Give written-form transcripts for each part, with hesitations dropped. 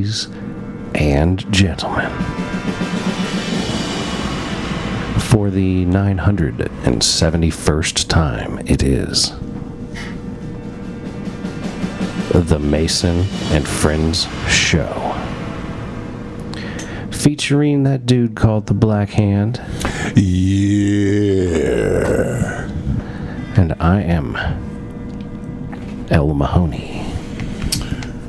ladies and gentlemen, for the 971st time, it is the Mason and Friends Show, featuring that dude called the Black Hand. Yeah. And I am El Mahoney.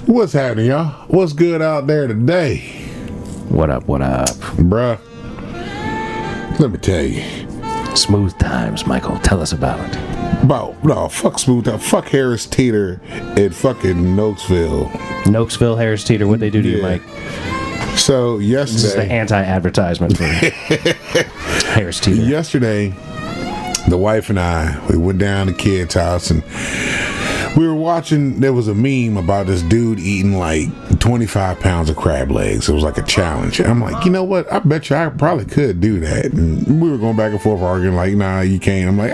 What's happening, y'all? What's good out there today? What up, what up? Bruh, let me tell you. Smooth times, Michael. Tell us about it. Fuck Smooth Time. Fuck Harris Teeter in fucking Nokesville, Harris Teeter. What'd they do to you, Mike? So yesterday, this is the anti-advertisement for Harris Teeter. Yesterday, the wife and I, we went down to kid's house and we were watching. There was a meme about this dude eating like 25 pounds of crab legs. It was like a challenge. I'm like, you know what? I bet you I probably could do that. And we were going back and forth arguing like, nah, you can't. I'm like,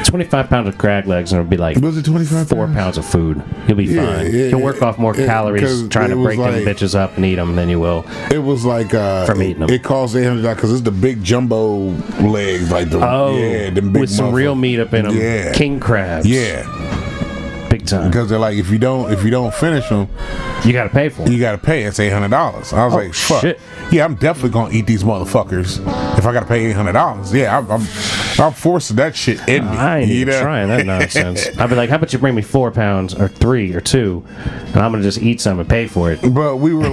25 pounds of crab legs, and it'll be like was it 25 4 pounds of food. You'll be fine. You'll work off more calories trying to break them bitches up and eat them than you will. It was like from eating them. It costs $800 because it's the big jumbo legs, like the them big with some real meat up in them. Yeah, king crabs. Yeah, big time. Because they're like, if you don't finish them, you got to pay for them. You got to pay. It's $800. I was like, fuck. Shit. Yeah, I'm definitely gonna eat these motherfuckers if I got to pay $800. Yeah, I'm forcing that shit in me. I ain't even trying that nonsense. I'd be like, how about you bring me 4 pounds or 3 or 2, and I'm gonna just eat some and pay for it. But we were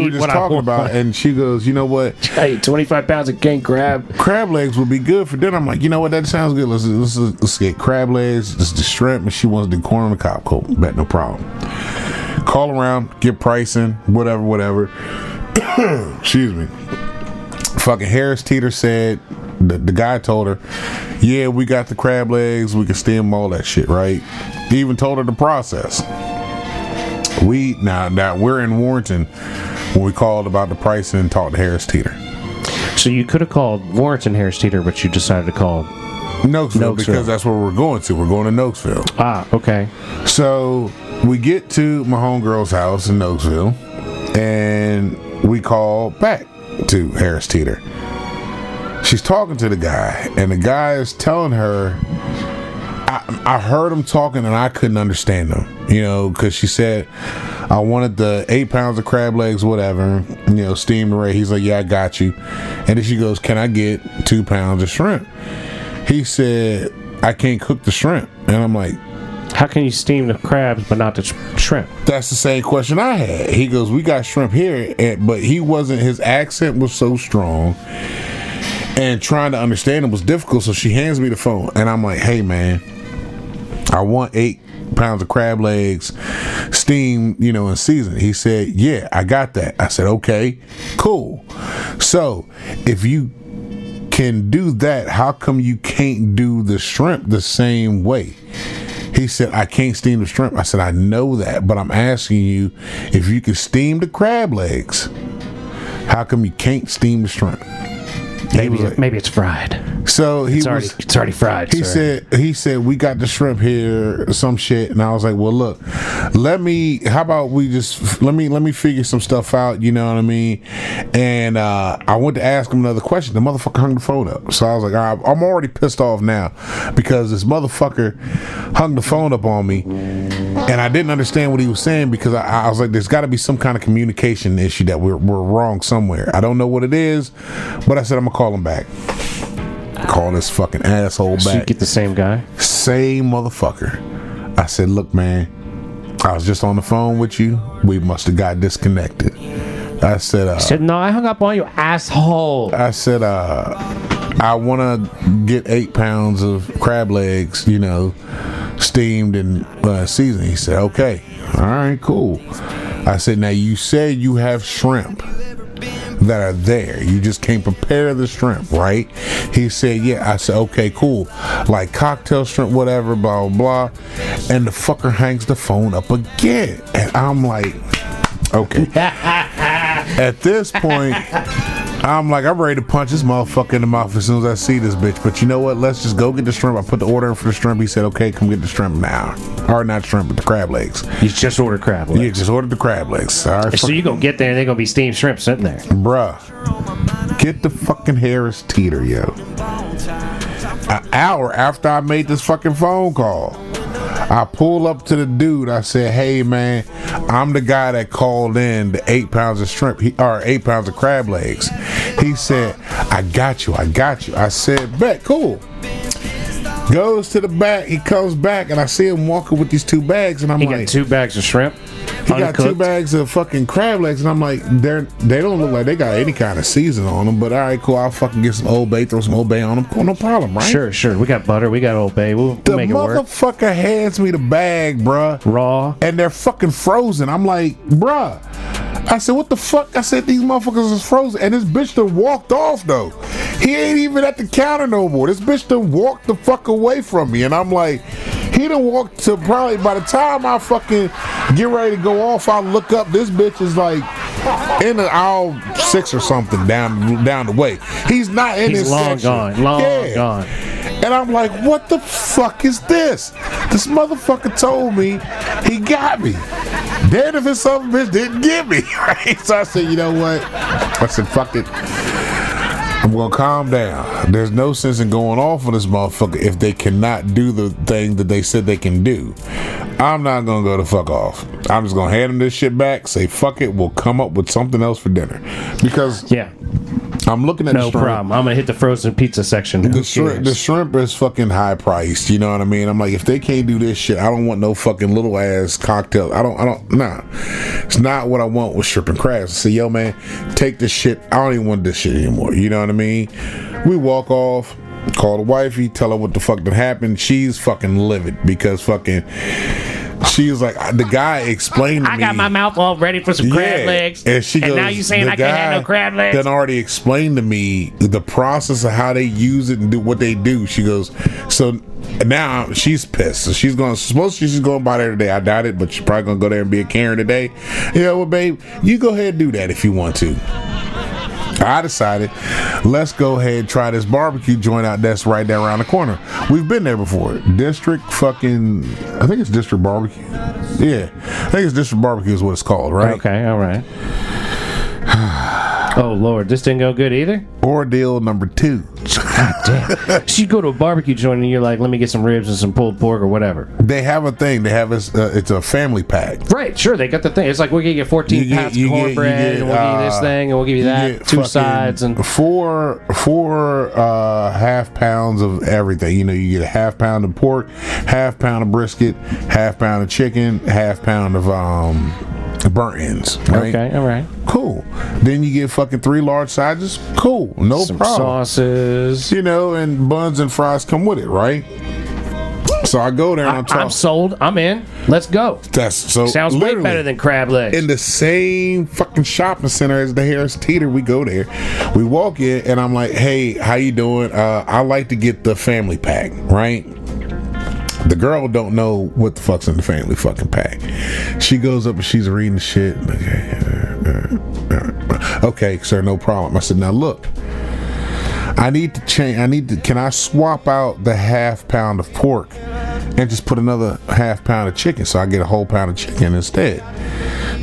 just talking about it, and she goes, you know what? Hey, 25 pounds of king crab legs would be good for dinner. I'm like, you know what? That sounds good. Let's get crab legs. Let's do shrimp, and she wants to do corn on the cob. Cool, bet no problem. Call around, get pricing, whatever. Excuse me. Fucking Harris Teeter said, the guy told her, yeah, we got the crab legs, we can steam all that shit, right? He even told her the process. Now we're in Warrenton when we called about the pricing and talked to Harris Teeter. So you could have called Warrenton Harris Teeter, but you decided to call Nokesville because that's where we're going to. We're going to Nokesville. Ah, okay. So we get to my homegirl's house in Nokesville, and we call back to Harris Teeter. She's talking to the guy, and the guy is telling her, I heard him talking and I couldn't understand him, because she said, I wanted the 8 pounds of crab legs, whatever, steamed array. He's like, yeah, I got you. And then she goes, can I get 2 pounds of shrimp? He said, I can't cook the shrimp. And I'm like, how can you steam the crabs but not the shrimp? That's the same question I had. He goes, we got shrimp here, but his accent was so strong, and trying to understand him was difficult, so she hands me the phone, and I'm like, hey, man, I want 8 pounds of crab legs steamed, in season. He said, yeah, I got that. I said, okay, cool. So, if you can do that, how come you can't do the shrimp the same way? He said, I can't steam the shrimp. I said, I know that, but I'm asking you if you can steam the crab legs. How come you can't steam the shrimp? Maybe it's fried. So it's already fried. He said we got the shrimp here, some shit, and I was like, well, look, let me figure some stuff out, you know what I mean? And I went to ask him another question. The motherfucker hung the phone up. So I was like, all right, I'm already pissed off now because this motherfucker hung the phone up on me, and I didn't understand what he was saying because I was like, there's got to be some kind of communication issue that we're wrong somewhere. I don't know what it is, but I said I'm gonna call him back. Call this fucking asshole back. So you get the same guy? Same motherfucker. I said, look, man, I was just on the phone with you. We must have got disconnected. I said, he said, no, I hung up on you, asshole. I said, I want to get 8 pounds of crab legs, steamed and seasoned. He said, okay, all right, cool. I said, now you said you have shrimp that are there. You just can't prepare the shrimp, right? He said, yeah. I said, okay, cool. Like cocktail shrimp, whatever, blah, blah, blah. And the fucker hangs the phone up again. And I'm like, okay. At this point, I'm like, I'm ready to punch this motherfucker in the mouth as soon as I see this bitch. But you know what? Let's just go get the shrimp. I put the order in for the shrimp. He said, okay, come get the shrimp now. Or not shrimp, but the crab legs. You just ordered crab legs. Yeah, just ordered the crab legs. All right, So you gonna get there and they're gonna be steamed shrimp sitting there. bruh. Get the fucking Harris Teeter, yo. An hour after I made this fucking phone call, I pull up to the dude. I said, hey, man, I'm the guy that called in the 8 pounds of shrimp, or 8 pounds of crab legs. He said, I got you. I said, bet, cool. Goes to the back. He comes back, and I see him walking with these 2 bags, and I'm He like, got 2 bags of shrimp. he got 2 uncooked. bags of fucking crab legs, and I'm like, they don't look like they got any kind of season on them. But all right, cool. I'll fucking get some Old Bay, throw some Old Bay on them. Cool, no problem, right? Sure. We got butter. We got Old Bay. We'll The make it work. motherfucker hands me the bag, bruh, Raw. and they're fucking frozen. I'm like, bruh. I said, what the fuck? I said, these motherfuckers is frozen. And this bitch done walked off, though. He ain't even at the counter no more. This bitch done walked the fuck away from me. And I'm like, he done walked to probably, by the time I fucking get ready to go off, I look up, this bitch is like in the aisle 6 or something down the way. He's not in He's this long section. gone. Long gone. And I'm like, what the fuck is this? This motherfucker told me he got me. Then if his son of a bitch didn't get me, right? So I said, you know what? I said, fuck it. I'm gonna calm down. There's no sense in going off on this motherfucker if they cannot do the thing that they said they can do. I'm not gonna go the fuck off. I'm just gonna hand him this shit back, say fuck it, we'll come up with something else for dinner. Because Yeah. I'm looking at No the shrimp. problem. I'm gonna hit the frozen pizza section. Who The cares? shrimp is fucking high priced. You know what I mean? I'm like, if they can't do this shit, I don't want no fucking little ass cocktail. Nah. It's not what I want with shrimp and crabs. I say, yo, man, take this shit. I don't even want this shit anymore. You know what I mean? We walk off, call the wifey, tell her what the fuck that happened. She's fucking livid because fucking, she was like, the guy explained to me. I got my mouth all ready for some crab legs. And she goes, now you saying the I can't have guy no crab legs? Then already explained to me the process of how they use it and do what they do. She goes, so now she's pissed. So she's going by there today. I doubt it, but she's probably gonna go there and be a Karen today. You know what, babe? You go ahead and do that if you want to. I decided, let's go ahead and try this barbecue joint out that's right there around the corner. We've been there before. District fucking, I think it's District Barbecue. Yeah, I think it's District Barbecue is what it's called, right? Okay, all right. Oh Lord, this didn't go good either. Ordeal number 2. God damn. So you go to a barbecue joint and you're like, let me get some ribs and some pulled pork or whatever. They have a thing. They have it's a family pack. Right, sure, they got the thing. It's like we'll give you 14 pounds of cornbread and we'll give you this thing and we'll give you that, 2 sides and four half pounds of everything. You know, you get a half pound of pork, half pound of brisket, half pound of chicken, half pound of burnt ends. Right? okay, all right. Cool. Then you get fucking 3 large sizes. Cool. No Some problem. sauces. You know, and buns and fries come with it, right? So I go there and I'm talking. I'm sold. I'm in. Let's go. That's so Sounds way literally, better than crab legs. in the same fucking shopping center as the Harris Teeter. We go there, we walk in, and I'm like, "Hey, how you doing? I like to get the family pack, right?" The girl don't know what the fuck's in the family fucking pack. She goes up and she's reading the shit. Okay, sir, no problem. I said, now look, I need to change. Can I swap out the half pound of pork and just put another half pound of chicken so I get a whole pound of chicken instead?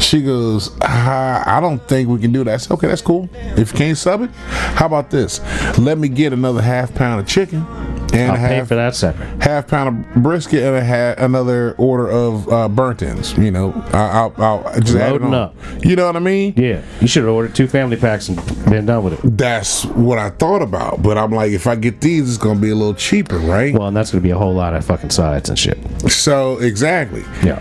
She goes, I don't think we can do that. I said, okay, that's cool. If you can't sub it, how about this? Let me get another half pound of chicken and I'll pay for that separate. half pound of brisket and another order of burnt ends. You know, I'll just add it Loading on. up. You know what I mean? Yeah, you should have ordered 2 family packs and been done with it. That's what I thought about. But I'm like, if I get these, it's gonna be a little cheaper, right? Well, and that's going to be a whole lot of fucking sides and shit. So exactly. Yeah.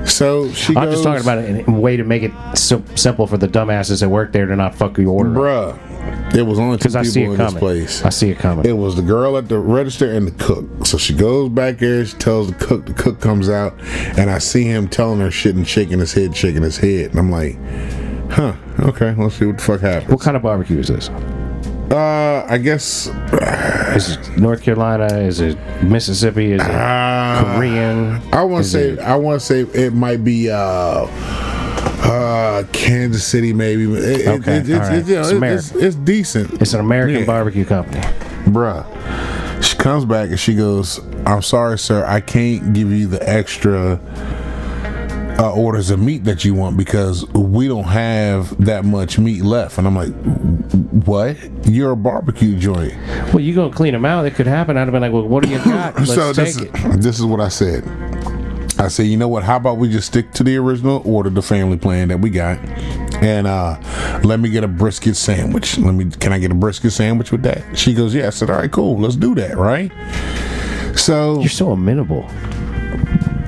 So she I'm goes, just talking about it in a way to make it so simple for the dumbasses that work there to not fuck your order. bruh. It was only 2 Because I see people it in this coming. place. I see it coming. It was the girl at the register and the cook. So she goes back there, she tells the cook comes out, and I see him telling her shit and shaking his head. And I'm like, huh, okay, let's see what the fuck happens. What kind of barbecue is this? I guess Is it North Carolina? Is it Mississippi? Is it Korean? I want Is to say it might be Kansas City, maybe. Okay, all right. It's American. It's decent. It's an American Yeah. barbecue company. Bruh. She comes back and she goes, I'm sorry, sir, I can't give you the extra orders of meat that you want because we don't have that much meat left. And I'm like, what? You're a barbecue joint. Well, you gonna clean them out? It could happen. I'd have been like, well, what do you got? Let's So take it. this is what I said. I said, you know what? How about we just stick to the original order, the family plan that we got, and let me get a brisket sandwich. Can I get a brisket sandwich with that? She goes, yeah. I said, all right, cool. Let's do that, right? So You're so amenable.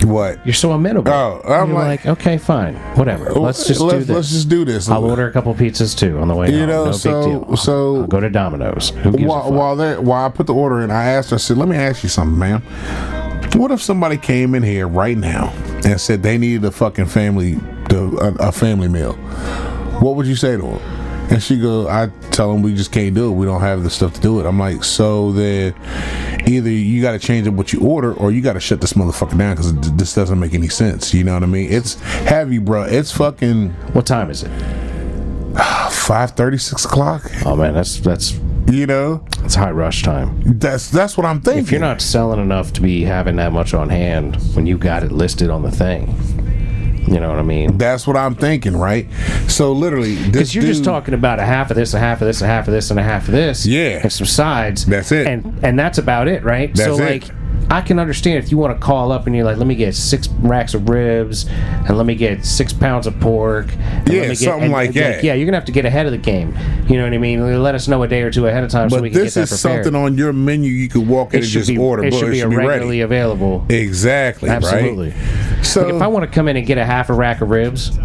what? You're so amenable. Oh, I'm You're like, okay, fine, whatever. Let's just do this. Let's just do this. I'll order a couple pizzas too on the way home. know, No so- big deal. so- I'll go to Domino's. Who gives a fuck? While I put the order in, I asked her. I said, let me ask you something, ma'am. What if somebody came in here right now and said they needed a fucking family meal? What would you say to them? And she goes, I tell them we just can't do it. We don't have the stuff to do it. I'm like, so then either you got to change up what you order or you got to shut this motherfucker down because this doesn't make any sense. You know what I mean? It's heavy, bro. It's fucking What time is it? 5:30, 6 o'clock. Oh man, that's You know, high rush time. that's what I'm thinking. If you're not selling enough to be having that much on hand when you got it listed on the thing, you know what I mean? That's what I'm thinking, right? So literally, this Because you're just dude- talking about a half of this, a half of this, a half of this, and a half of this. Yeah. And some sides. That's it. And that's about it, right? That's so it. like I can understand if you want to call up and you're like, let me get 6 racks of ribs and let me get 6 pounds of pork. And Yeah, let me get, something like that. Yeah, you're gonna have to get ahead of the game. You know what I mean? Let us know a day or two ahead of time so we But can this get that is prepared. something on your menu you could walk in and just order. It but should be regularly ready. available. Exactly. Absolutely. Right? So Like if I want to come in and get a half a rack of ribs,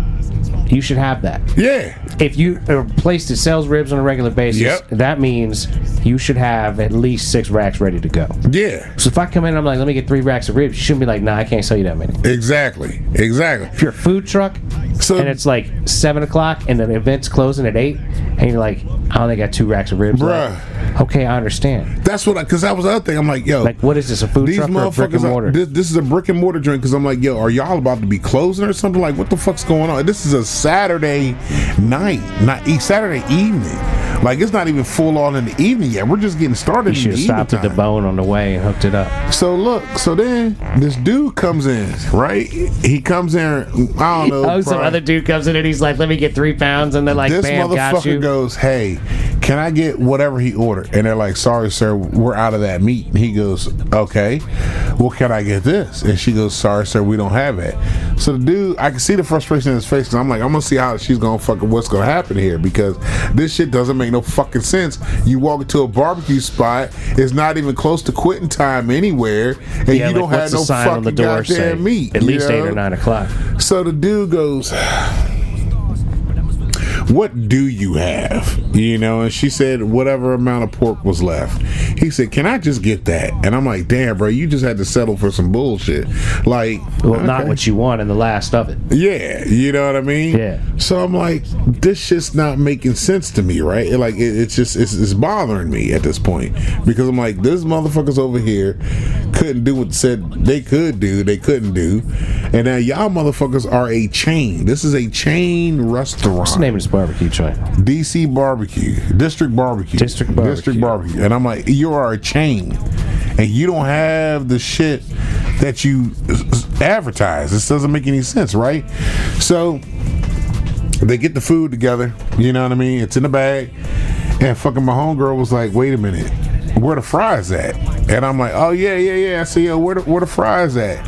you should have that. yeah, If you are a place that sells ribs on a regular basis, Yep. that means you should have at least 6 racks ready to go. yeah, So if I come in and I'm like, let me get 3 racks of ribs, you shouldn't be like, nah, I can't sell you that many. exactly. If you're a food truck So and it's like 7 o'clock and the event's closing at 8, and you're like, I only got 2 racks of ribs Bruh. left. Okay, I understand. that's what because that was the other thing. I'm like, yo, Like, what is this, a food these truck or a brick and motherfuckers. mortar? This is a brick and mortar joint because I'm like, yo, are y'all about to be closing or something? Like, what the fuck's going on? This is a Saturday night, not Saturday evening. Like, it's not even full on in the evening yet. We're just getting started. You should have stopped at the Bone on the way and hooked it up. So look, so then this dude comes in, right? He comes in, I don't know. Oh, some probably- other dude comes in and he's like, let me get 3 pounds, and they're like, this bam, got you. motherfucker goes, hey, can I get whatever he ordered? And they're like, sorry, sir, we're out of that meat. And he goes, okay, well, can I get this? And she goes, sorry, sir, we don't have it. So the dude, I can see the frustration in his face, and I'm like, I'm gonna see how she's gonna fucking what's gonna happen here because this shit doesn't make no fucking sense. You walk into a barbecue spot, it's not even close to quitting time anywhere, and Yeah, you like, don't what's have the no sign on the fucking door say? goddamn meat. At you least 8 know? or 9 o'clock. So the dude goes, what do you have? You know, and she said whatever amount of pork was left. He said, can I just get that? And I'm like, damn, bro, you just had to settle for some bullshit. Like, Well, not okay. what you want in the last of it. Yeah, you know what I mean? Yeah. So I'm like, this shit's not making sense to me, right? It's bothering me at this point because I'm like, this motherfuckers over here couldn't do what said they could do, they couldn't do, and now y'all motherfuckers are a chain. This is a chain restaurant. What's the name of this barbecue joint? DC Barbecue, District Barbecue, District Barbecue. and I'm like, you are a chain, and you don't have the shit that you advertise. This doesn't make any sense, right? So they get the food together, you know what I mean? It's in the bag, and fucking my homegirl was like, wait a minute, where the fries at? And I'm like, oh yeah. I said, yo, where the fries at?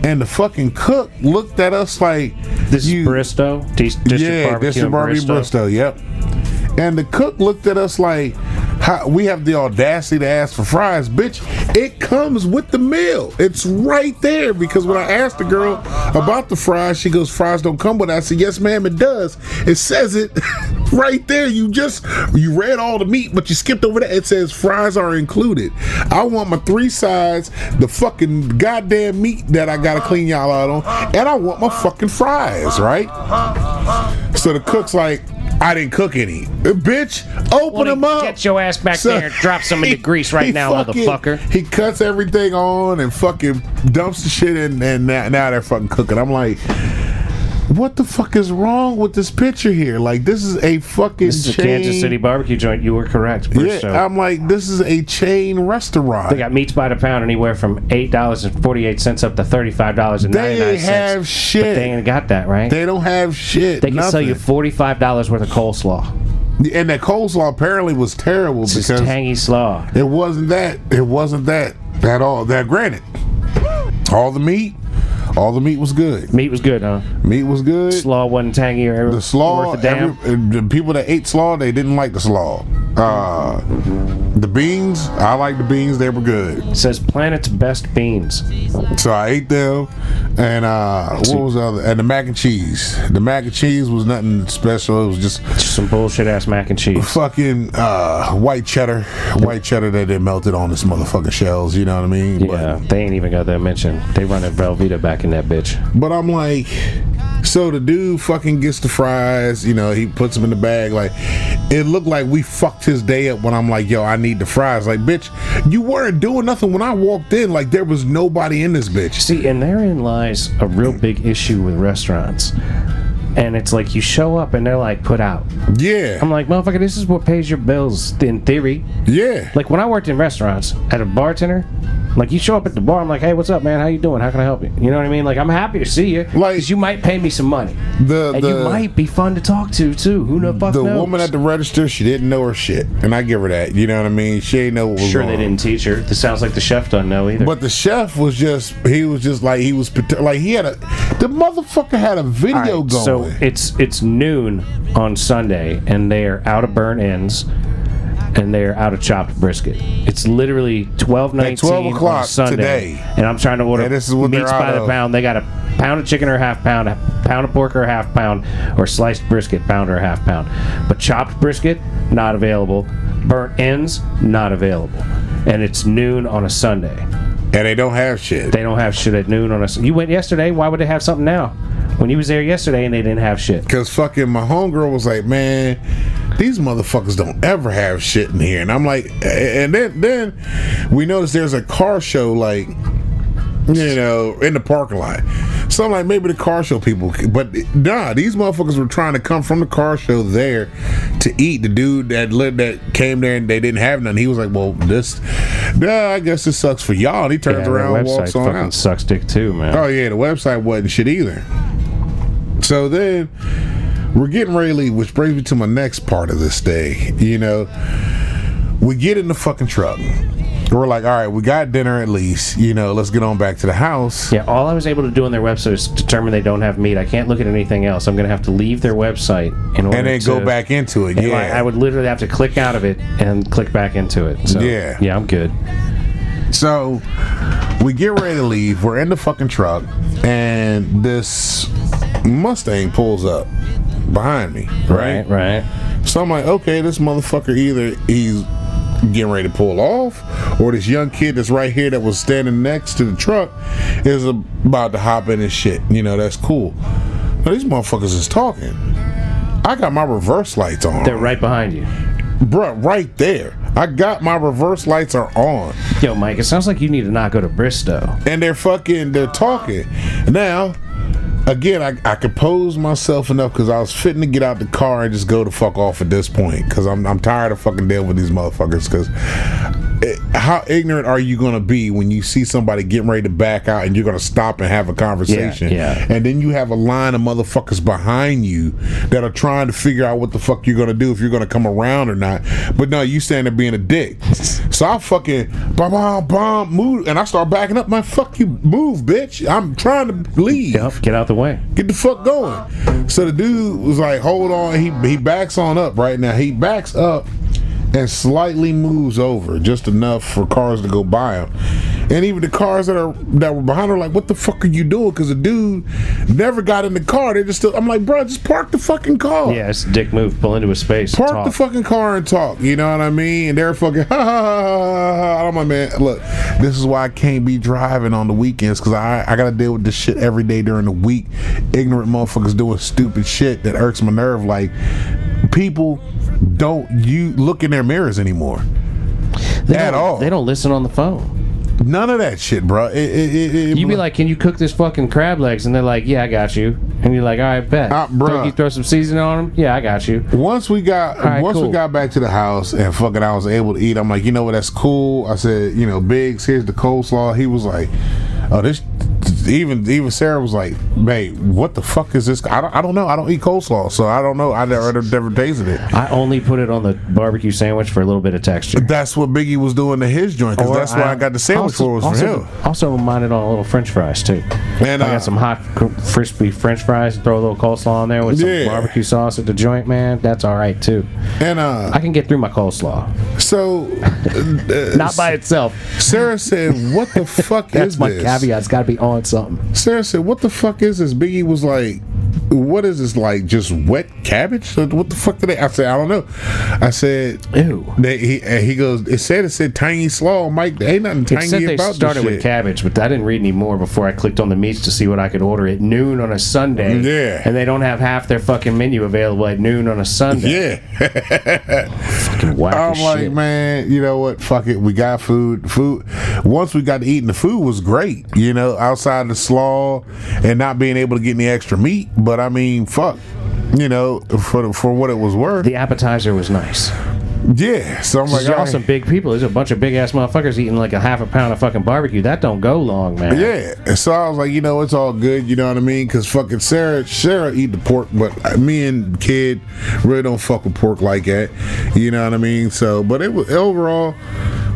And the fucking cook looked at us like, This is Bristow? District Barbecue District in Barbecue Bristow, yep. And the cook looked at us like, how, we have the audacity to ask for fries, bitch. It comes with the meal. It's right there. Because when I asked the girl about the fries, she goes, fries don't come with it. I said, yes, ma'am, it does. It says it right there. You read all the meat, but you skipped over that. It says fries are included. I want my 3 sides, the fucking goddamn meat that I gotta clean y'all out on, and I want my fucking fries, right? So the cook's like, I didn't cook any. Bitch, open them up. Get your ass back there and drop some of the grease right now, motherfucker. He cuts everything on and fucking dumps the shit in, and now they're fucking cooking. I'm like, what the fuck is wrong with this picture here? Like, this is a fucking This is chain. a Kansas City barbecue joint. You were correct. Bristow. Yeah, I'm like, this is a chain restaurant. They got meats by the pound anywhere from $8.48 up to $35.99. They ain't have shit. But they ain't got that, right? They don't have shit. They can sell nothing. you $45 worth of coleslaw. And that coleslaw apparently was terrible It's because just tangy slaw. it wasn't that. It wasn't that at all. That granted, all the meat was good. Meat was good, huh? Meat was good. Slaw wasn't tangy or The slaw, worth a damn. the people that ate slaw, they didn't like the slaw. The beans, I like the beans. They were good. It says Planet's Best Beans. So I ate them, and what was the other? And the mac and cheese. The mac and cheese was nothing special. It was just Some bullshit ass mac and cheese. fucking white cheddar that they melted on this motherfucking shells. You know what I mean? Yeah, they ain't even got that mention. They run a Velveeta back in that bitch. But I'm like, so the dude fucking gets the fries. You know, he puts them in the bag. Like, it looked like we fucked his day up when I'm like, yo, I need the fries. Like, bitch, you weren't doing nothing when I walked in. Like, there was nobody in this bitch. See, and therein lies a real big issue with restaurants. And it's like you show up and they're like, put out. Yeah. I'm like, motherfucker, this is what pays your bills in theory. Yeah. Like when I worked in restaurants, at a bartender, like you show up at the bar, I'm like, hey, what's up, man? How you doing? How can I help you? You know what I mean? Like I'm happy to see you, Like- because you might pay me some money, and you might be fun to talk to too. Who the fuck The knows? woman at the register, she didn't know her shit, and I give her that. You know what I mean? She ain't know what was Sure, wrong. they didn't teach her. This sounds like the chef doesn't know either. But the chef was just, he was like he had the motherfucker had a video Alright, going. so it's noon on Sunday, and they are out of burnt ends, and they are out of chopped brisket. It's literally 12:19 At 12 on o'clock Sunday, today. and I'm trying to order And this is what meats they're by out the of. pound. They got a pound of chicken or half pound, a pound of pork or half pound, or sliced brisket pound or half pound. But chopped brisket not available. Burnt ends not available, and it's noon on a Sunday. And they don't have shit. They don't have shit at noon on a. You went yesterday. Why would they have something now? When you was there yesterday and they didn't have shit. Because fucking my homegirl was like, man, these motherfuckers don't ever have shit in here. And I'm like, and then we noticed there's a car show, like, you know, in the parking lot. So I'm like, maybe the car show people, but nah, these motherfuckers were trying to come from the car show there to eat. The dude that came there and they didn't have none, he was like, well, I guess this sucks for y'all. And he turns around and their walks website on fucking out. sucks dick too, man. Oh yeah, the website wasn't shit either. So then we're getting ready to leave, which brings me to my next part of this day. You know, we get in the fucking truck. We're like, all right, we got dinner at least. You know, let's get on back to the house. Yeah, all I was able to do on their website is determine they don't have meat. I can't look at anything else. I'm going to have to leave their website in order And then to go back into it. and, Yeah. like, I would literally have to click out of it and click back into it. So, Yeah. Yeah, I'm good. So we get ready to leave. We're in the fucking truck, and this Mustang pulls up behind me. Right. Right. So I'm like, okay, this motherfucker either he's getting ready to pull off, or this young kid that's right here that was standing next to the truck is about to hop in his shit. You know, that's cool. But these motherfuckers is talking. I got my reverse lights on. They're right behind you. Bruh, right there. I got my reverse lights are on. Yo, Mike, it sounds like you need to not go to Bristow. And they're talking. Now, again, I composed myself enough because I was fitting to get out the car and just go the fuck off at this point because I'm tired of fucking dealing with these motherfuckers. Because how ignorant are you going to be when you see somebody getting ready to back out and you're going to stop and have a conversation? Yeah. And then you have a line of motherfuckers behind you that are trying to figure out what the fuck you're going to do, if you're going to come around or not. But no, you stand there being a dick. So I fucking move, and I start backing up. Man, fuck you, move, bitch. I'm trying to leave. Yep, get out the way. Get the fuck going. So the dude was like, hold on. He backs on up right now. He backs up and slightly moves over just enough for cars to go by him. And even the cars that were behind are like, what the fuck are you doing? Because the dude never got in the car. They just still, I'm like, bro, just park the fucking car. Yeah, it's a dick move. Pull into a space. Park talk. the fucking car and talk. You know what I mean? And they're fucking, ha ha ha ha. I'm like, man, look, this is why I can't be driving on the weekends, because I got to deal with this shit every day during the week. Ignorant motherfuckers doing stupid shit that irks my nerve. Like, people don't look in their mirrors anymore. They at don't- all. They don't listen on the phone. None of that shit, bro. You be like, can you cook this fucking crab legs? And they're like, yeah, I got you. And you're like, all right, bet. Bruh. You throw some seasoning on them? Yeah, I got you. Once we got cool. we got back to the house and fucking I was able to eat, I'm like, you know what, that's cool. I said, you know, Biggs, here's the coleslaw. He was like, oh, this. Even Sarah was like, babe, what the fuck is this? I don't know. I don't eat coleslaw, so I don't know. I never tasted it. I only put it on the barbecue sandwich for a little bit of texture. That's what Biggie was doing to his joint, because that's why I got the sandwich for him. Also mine it on a little French fries too. And I got some hot crispy French fries. Throw a little coleslaw on there with some barbecue sauce at the joint, man. That's all right too. And I can get through my coleslaw. So not by itself. Sarah said, "What the fuck is this?" That's my caveat. It's got to be on something. Sarah said, "What the fuck is this?" Biggie was like, "What is this, like just wet cabbage? What the fuck did they?" I said, "I don't know." I said, "Ew." He goes, "It said tiny slaw, Mike. There ain't nothing tiny about this shit." It said they started with cabbage, but I didn't read any more before I clicked on the meats to see what I could order at noon on a Sunday. Yeah, and they don't have half their fucking menu available at noon on a Sunday. Yeah, fucking whack. I'm like, shit. Man, you know what? Fuck it. We got food. Once we got to eating, the food was great. You know, outside the slaw and not being able to get any extra meat, but I mean, fuck, you know, for what it was worth. The appetizer was nice. Yeah, so I'm like, y'all some big people. There's a bunch of big ass motherfuckers eating like a half a pound of fucking barbecue. That don't go long, man. Yeah, and so I was like, you know, it's all good. You know what I mean? Because fucking Sarah eat the pork, but me and kid really don't fuck with pork like that. You know what I mean? So, but it was overall,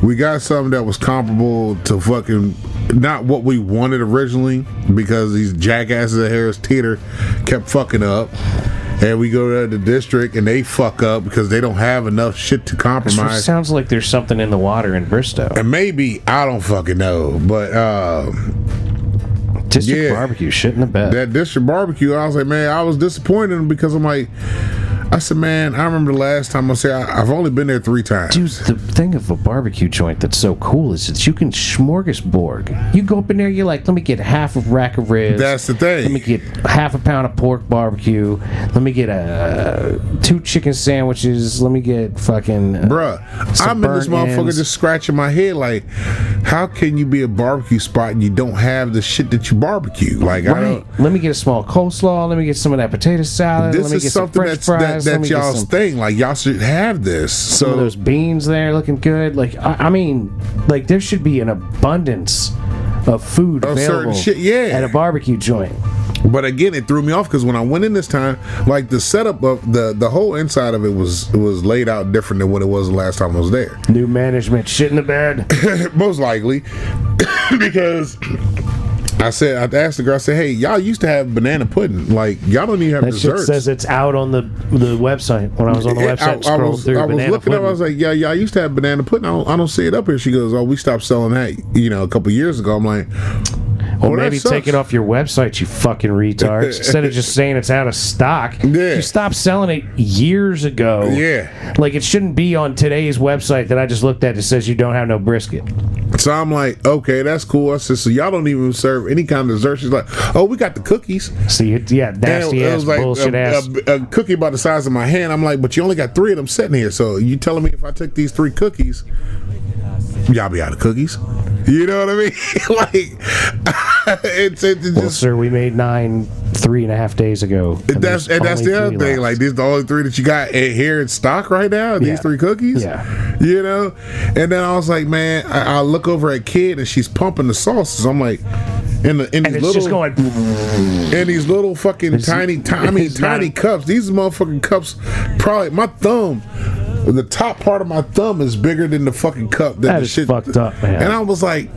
we got something that was comparable to fucking not what we wanted originally, because these jackasses at Harris Teeter kept fucking up. And we go to the district and they fuck up because they don't have enough shit to compromise. It sounds like there's something in the water in Bristow. And maybe, I don't fucking know, but District Barbecue, shit in the bed. That District Barbecue, I was like, man, I was disappointed because I'm like, I said, man, I remember the last time I've only been there 3 times. Dude, the thing of a barbecue joint that's so cool is that you can smorgasbord. You go up in there, you're like, let me get half a rack of ribs. That's the thing. Let me get half a pound of pork barbecue. Let me get 2 chicken sandwiches. Let me get fucking... Bruh, I'm in this motherfucker just scratching my head like, how can you be a barbecue spot and you don't have the shit that you barbecue? Like, right. I don't... Let me get a small coleslaw. Let me get some of that potato salad. This let me is get something some French fries. that's y'all's thing. Like, y'all should have this. Some of those beans there looking good. Like, I mean, like, there should be an abundance of food available shit, at a barbecue joint. But again, it threw me off because when I went in this time, like the setup of the whole inside of it was laid out different than what it was the last time I was there. New management, shit in the bed. Most likely, because I asked the girl, I said, hey, y'all used to have banana pudding. Like, y'all don't even have that desserts. Shit says it's out on the website. When I was on the website, I was looking up, I was like, yeah, y'all used to have banana pudding. I don't see it up here. She goes, oh, we stopped selling that, a couple years ago. I'm like, well, maybe take it off your website, you fucking retards. Instead of just saying it's out of stock. Yeah. You stopped selling it years ago. Yeah. Like, it shouldn't be on today's website that I just looked at that says you don't have no brisket. So I'm like, okay, that's cool. I said, so y'all don't even serve any kind of dessert? She's like, oh, we got the cookies. See, nasty ass, like bullshit ass. A cookie about the size of my hand. I'm like, but you only got 3 of them sitting here. So you telling me if I took these 3 cookies, y'all be out of cookies? You know what I mean? Like, it's well, sir, we made 9 3.5 days ago. That's the other thing. Like, these are the only 3 that you got here in stock right now. These 3 cookies. Yeah. And then I was like, man, I look over at Kid and she's pumping the sauces. I'm like, in these little, just going in these little fucking tiny cups. These motherfucking cups, probably my thumb. The top part of my thumb is bigger than the fucking cup. That is fucked up, man. And I was like,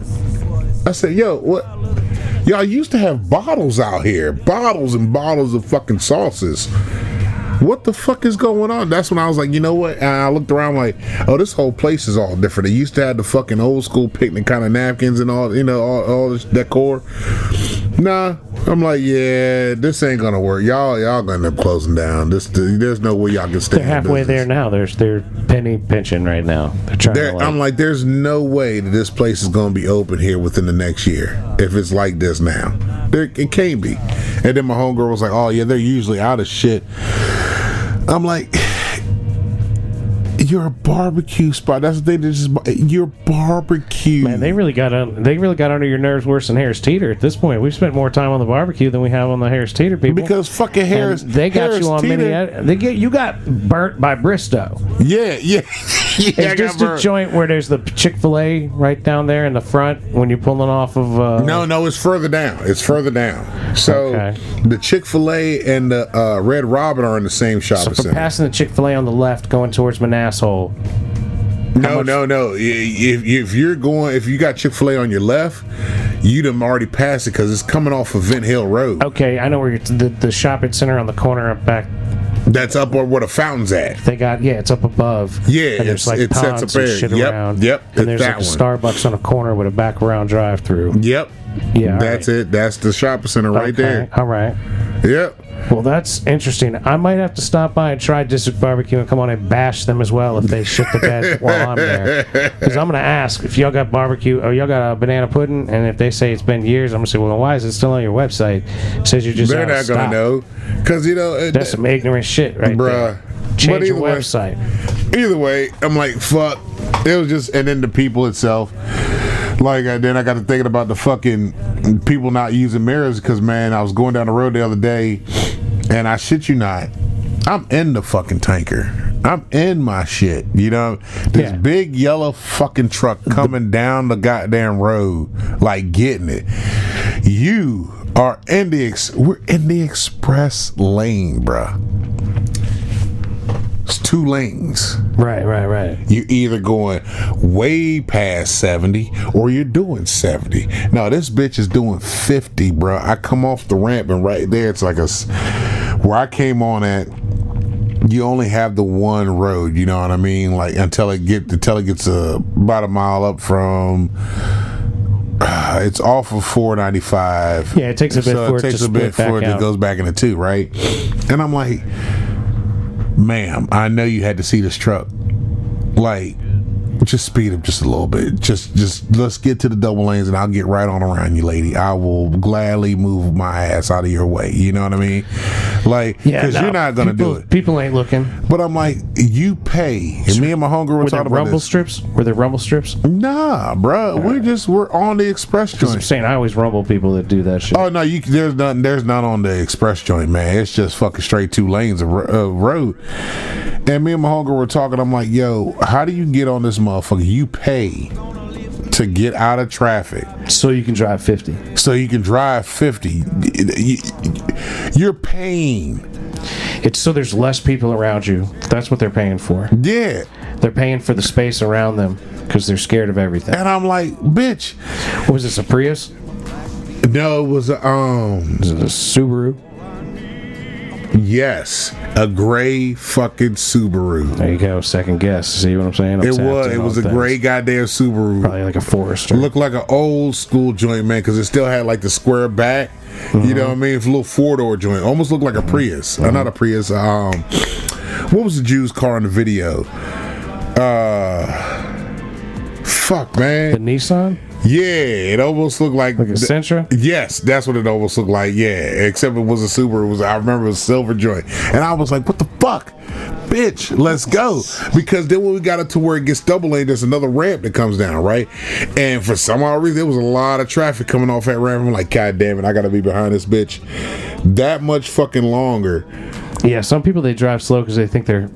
I said, yo, what? Y'all used to have bottles out here. Bottles and bottles of fucking sauces. What the fuck is going on? That's when I was like, you know what? And I looked around like, oh, this whole place is all different. They used to have the fucking old school picnic kind of napkins and all, all this decor. Nah, I'm like, yeah, this ain't gonna work. Y'all gonna end up closing down. There's no way y'all can stay. They're halfway there now. They're penny pinching right now. They're trying. I'm like, there's no way that this place is gonna be open here within the next year if it's like this now. It can't be. And then my homegirl was like, oh yeah, they're usually out of shit. I'm like, You're a barbecue spot. That's the thing. You're barbecue. Man, they really got under your nerves worse than Harris Teeter. At this point, we've spent more time on the barbecue than we have on the Harris Teeter people. Because fucking Harris, And they got Harris you on Teeter, many. You got burnt by Bristow. Yeah. It's just a joint where there's the Chick-fil-A right down there in the front when you're pulling off of. No, it's further down. So Okay. the Chick-fil-A and the Red Robin are in the same shopping So center. passing the Chick-fil-A on the left, going towards Manasshole. No. If you got Chick-fil-A on your left, you'd have already passed it because it's coming off of Vent Hill Road. Okay, I know where the shopping center on the corner up back. That's up where the fountain's at. They got it's up above. Yeah, and there's it sets ponds up and there. shit Yep, around. yep, And there's that like a one. Starbucks on a corner with a back around drive-through. Yep. Yeah, all That's right. it. That's the shopping center right Okay, there. all right. Yep. Well, that's interesting. I might have to stop by and try District Barbecue and come on and bash them as well if they shit the bed while I'm there. Because I'm going to ask if y'all got barbecue or y'all got a banana pudding, and if they say it's been years, I'm going to say, well, why is it still on your website? It says you're just They're out of not gonna stock. know because That's some ignorant shit right bruh. there. But Change your either way- website. Either way, I'm like, fuck. It was just, and then the people itself. Like, then I got to thinking about the fucking people not using mirrors because, man, I was going down the road the other day, and I shit you not, I'm in the fucking tanker. I'm in my shit. You know, this Yeah. big yellow fucking truck coming down the goddamn road, like getting it. You are in we're in the express lane, bruh. It's 2 lanes. Right. You're either going way past 70 or you're doing 70. No, this bitch is doing 50, bro. I come off the ramp and right there, it's like where I came on at. You only have the one road, you know what I mean? Like until it gets about a mile up from. It's off of 495. Yeah, it takes a bit for it to split back before it out. goes back into 2, right? And I'm like, ma'am, I know you had to see this truck. Like, just speed up just a little bit. Just let's get to the double lanes and I'll get right on around you, lady. I will gladly move my ass out of your way. You know what I mean? Like, because you're not gonna do it. People ain't looking. But I'm like, you pay. And me and my homegirl were Were there talking about rumble this. strips? Were there rumble strips? Nah, bro. We're on the express I'm joint. saying I always rumble people that do that shit. Oh no, there's none on the express joint, man. It's just fucking straight 2 lanes of road. And me and my homegirl were talking. I'm like, yo, how do you get on this motherfucker? You pay to get out of traffic So you can drive 50. so you can drive 50. You're paying. It's so there's less people around you. That's what they're paying for. Yeah. They're paying for the space around them because they're scared of everything. And I'm like, bitch. What was this, a Prius? No, it was Is it a Subaru? yes, a gray fucking Subaru. There you go. Second guess. See what I'm saying? I'm It tapped in was on a things. gray goddamn Subaru. Probably like a Forester. Looked like an old school joint, man, because it still had like the square back. You know what I mean? It's a little 4-door joint. Almost looked like a Prius. Not a Prius. What was the Jew's car in the video? Fuck, the man. Nissan? Yeah, it almost looked like Like a Sentra? Yes, that's what it almost looked like. Yeah, except it was a Subaru. I remember it was a silver joint, and I was like, "What the fuck, bitch? Let's go!" Because then when we got up to where it gets double lane, there's another ramp that comes down, right? And for some odd reason, there was a lot of traffic coming off that ramp. I'm like, "God damn it, I gotta be behind this bitch that much fucking longer." Yeah, some people, they drive slow because they think they're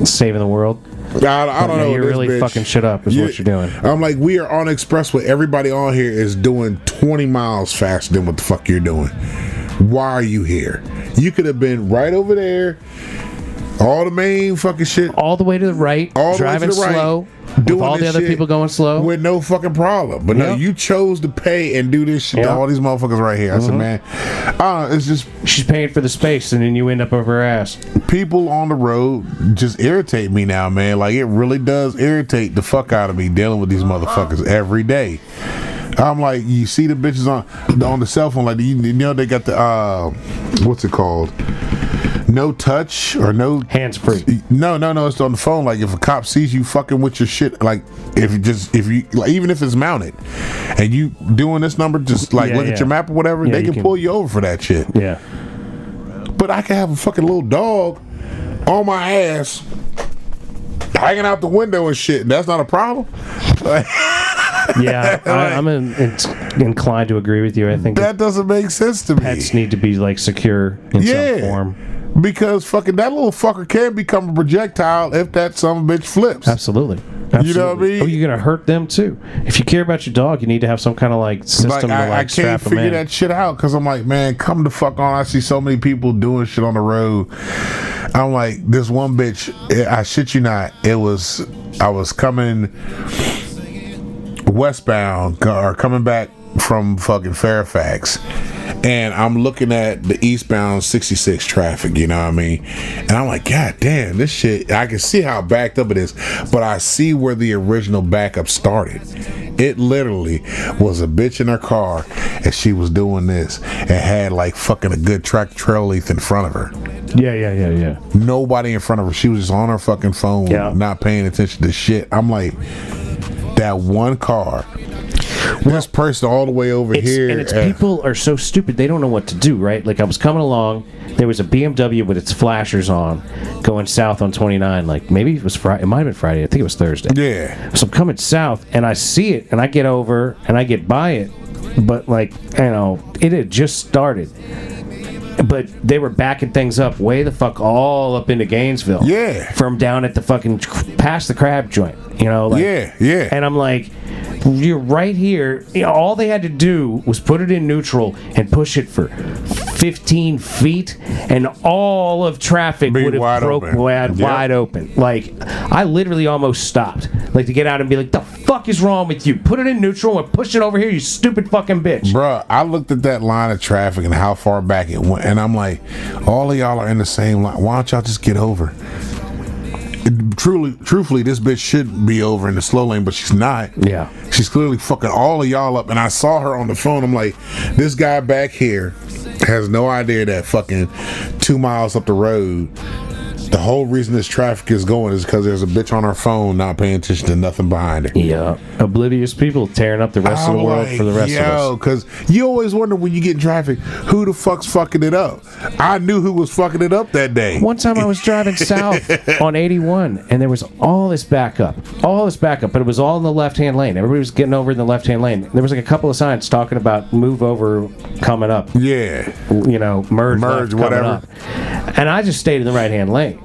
saving the world. I don't know. You're this really bitch. fucking shit up is what you're doing. I'm like, we are on expressway. Everybody on here is doing 20 miles faster than what the fuck you're doing. Why are you here? You could have been right over there. All the main fucking shit. All the way to the right, All the way to driving the right, slow, doing with all the this other shit people going slow. with no fucking problem. But no, Yep. you chose to pay and do this shit to Yep. all these motherfuckers right here. I said, man, it's just She's paying for the space, and then you end up over her ass. people on the road just irritate me now, man. Like, it really does irritate the fuck out of me dealing with these motherfuckers every day. I'm like, you see the bitches on the cell phone, like, you know, they got the what's it called? No touch or no Hands free. No, it's on the phone. Like, if a cop sees you fucking with your shit, like, if you like, even if it's mounted and you doing this number, just like look at your map or whatever, Yeah, they you can pull you over for that shit. Yeah. But I can have a fucking little dog on my ass hanging out the window and shit. That's not a problem. Yeah, I'm inclined to agree with you. I think That doesn't make sense to me. pets need to be like secure in some form. Because fucking that little fucker can become a projectile if that son of a bitch flips. Absolutely. You know what I mean? Oh, you're gonna hurt them too. If you care about your dog, you need to have some kind of like system Like, to like I can't strap them figure in. that shit out because I'm like, man, come the fuck on. I see so many people doing shit on the road. I'm like, this one bitch, I shit you not, I was coming westbound or coming back from fucking Fairfax, and I'm looking at the eastbound 66 traffic, you know what I mean? And I'm like, God damn, this shit, I can see how backed up it is, but I see where the original backup started. It literally was a bitch in her car, and she was doing this, and had like fucking a good tractor trailer length in front of her. Yeah. Nobody in front of her. She was just on her fucking phone, not paying attention to shit. I'm like, that one car. This person all the way over here. And people are so stupid, they don't know what to do, right? Like, I was coming along, there was a BMW with its flashers on, going south on 29, like, maybe it was Friday, it might have been Friday, I think it was Thursday. Yeah. So I'm coming south, and I see it, and I get over, and I get by it, but, like, you know, it had just started. But they were backing things up way the fuck all up into Gainesville. Yeah. From down at the fucking, past the crab joint, you know? Like, Yeah. And I'm like, you're right here. You know, all they had to do was put it in neutral and push it for 15 feet, and all of traffic Be would have wide broke open. wide open. Like, I literally almost stopped, like, to get out and be like, the fuck is wrong with you? Put it in neutral and push it over here, you stupid fucking bitch. Bruh, I looked at that line of traffic and how far back it went, and I'm like, all of y'all are in the same line. Why don't y'all just get over? Truthfully, this bitch should be over in the slow lane, but she's not. Yeah. She's clearly fucking all of y'all up, and I saw her on the phone. I'm like, this guy back here has no idea that fucking 2 miles up the road, the whole reason this traffic is going is because there's a bitch on her phone not paying attention to nothing behind her. Yeah. Oblivious people tearing up the rest of the world for the rest of us. Because you always wonder when you get in traffic, who the fuck's fucking it up? I knew who was fucking it up that day. One time I was driving south on 81, and there was all this backup, but it was all in the left-hand lane. Everybody was getting over in the left-hand lane. There was like a couple of signs talking about move over coming up. Yeah. You know, merge left, whatever. coming up. And I just stayed in the right-hand lane.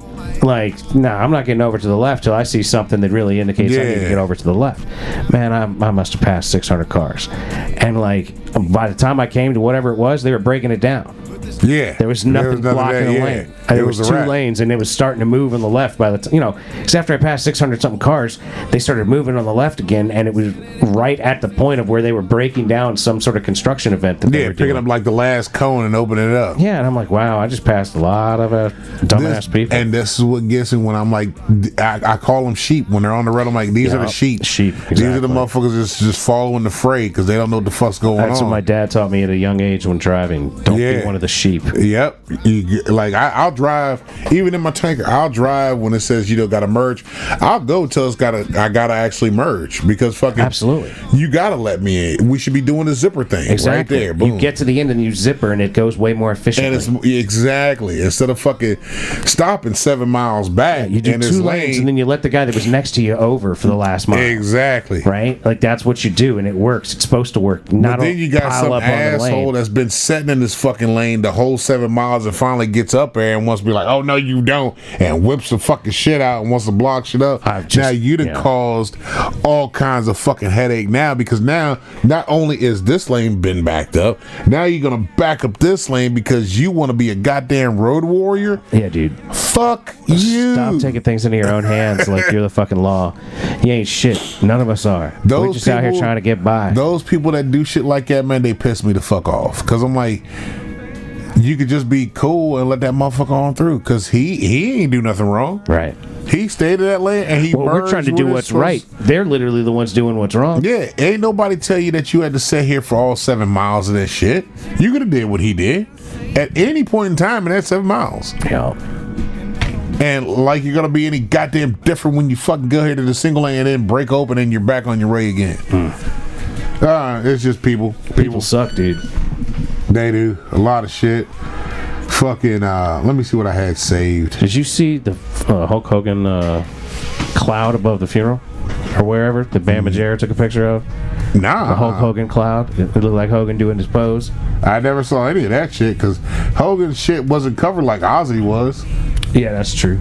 Like, nah, I'm not getting over to the left till I see something that really indicates I need to get over to the left. Man, I must have passed 600 cars. And, like, by the time I came to whatever it was, they were breaking it down. Yeah. There was nothing blocking the lane. There was 2 lanes, and it was starting to move on the left by the time, you know, because after I passed 600-something cars, they started moving on the left again, and it was right at the point of where they were breaking down some sort of construction event that they were doing. Picking up like the last cone and opening it up. Yeah, and I'm like, wow, I just passed a lot of dumbass people. And this is what gets me when I'm like, I call them sheep. When they're on the road, I'm like, these are the sheep. Sheep, These are exactly. the motherfuckers just following the fray because they don't know what the fuck's going on. That's what my dad taught me at a young age when driving. Don't be one of the sheep. Yep. I'll drive, even in my tanker, I'll drive when it says, you know, gotta merge. I'll go till I gotta actually merge because fucking. Absolutely. You gotta let me in. We should be doing the zipper thing. Exactly. Right there. Boom. You get to the end and you zipper and it goes way more efficiently. And it's exactly instead of fucking stopping 7 miles back. You do in 2 this lanes lane, and then you let the guy that was next to you over for the last mile. Exactly. Right? Like, that's what you do, and it works. It's supposed to work. Not But then you got pile some up on the asshole lane. that's been sitting in this fucking lane the whole 7 miles and finally gets up there and wants to be like, oh no you don't, and whips the fucking shit out and wants to block shit up. Now you done caused all kinds of fucking headache now, because now not only is this lane been backed up, now you're gonna back up this lane because you want to be a goddamn road warrior. Yeah, dude. Fuck you. Stop taking things into your own hands like you're the fucking law. You ain't shit. None of us are. We're just out here trying to get by. Those people that do shit like that, man, they piss me the fuck off. Because I'm like, you could just be cool and let that motherfucker on through. Because he ain't do nothing wrong. Right. He stayed in that lane and he we're trying to do what's right. They're literally the ones doing what's wrong. Yeah, ain't nobody tell you that you had to sit here for all 7 miles of that shit. You could have did what he did at any point in time in that 7 miles. Yeah. And like you're gonna be any goddamn different when you fucking go here to the single lane and then break open and you're back on your way again. It's just people. People suck, dude. They do a lot of shit. Fucking let me see what I had saved. Did you see the Hulk Hogan cloud above the funeral or wherever the Bam Margera took a picture of? Nah, The Hulk Hogan cloud. It looked like Hogan doing his pose. I never saw any of that shit because Hogan's shit wasn't covered like Ozzy was. Yeah, that's true.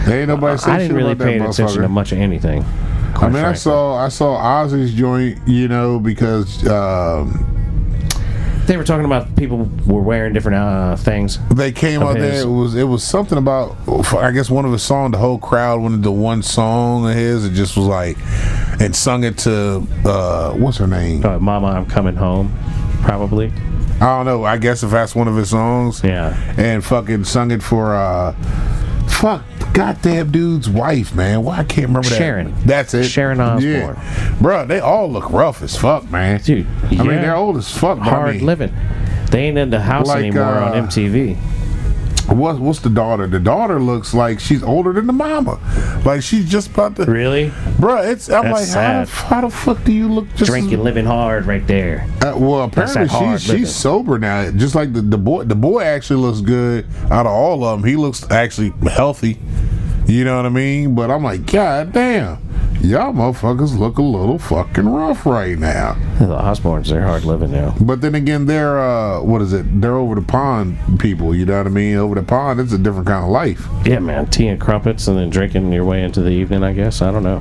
There ain't nobody saying I shit didn't really about pay that attention to motherfucker. much of anything. I mean, I saw Ozzy's joint, you know, because They were talking about people were wearing different things. they came out there. his. It was something about, I guess, one of his songs. The whole crowd wanted the one song of his. It just was like, and sung it to what's her name? Mama, I'm coming home, probably. I don't know. I guess if that's one of his songs. Yeah. And fucking sung it for fuck goddamn dude's wife, man. Why I can't remember that. Sharon. That's it. Sharon Osbourne. Yeah. Bruh, they all look rough as fuck, man. Dude, I mean, yeah. they're old as fuck. But Hard I mean, living. They ain't in the house Like, anymore on MTV. what's the daughter? The daughter looks like she's older than the mama. Like she's just about to. Really? Bruh, I'm That's like, sad. how the fuck do you look just Drinking, living hard right there. well, That's apparently that hard living. she's sober now. Just like the boy. The boy actually looks good out of all of them. He looks actually healthy. You know what I mean? But I'm like, God damn, y'all motherfuckers look a little fucking rough right now. The Osbournes, they're hard living now. But then again, they're what is it? They're over the pond people. You know what I mean? Over the pond, it's a different kind of life. Yeah, man. Tea and crumpets and then drinking your way into the evening, I guess. I don't know.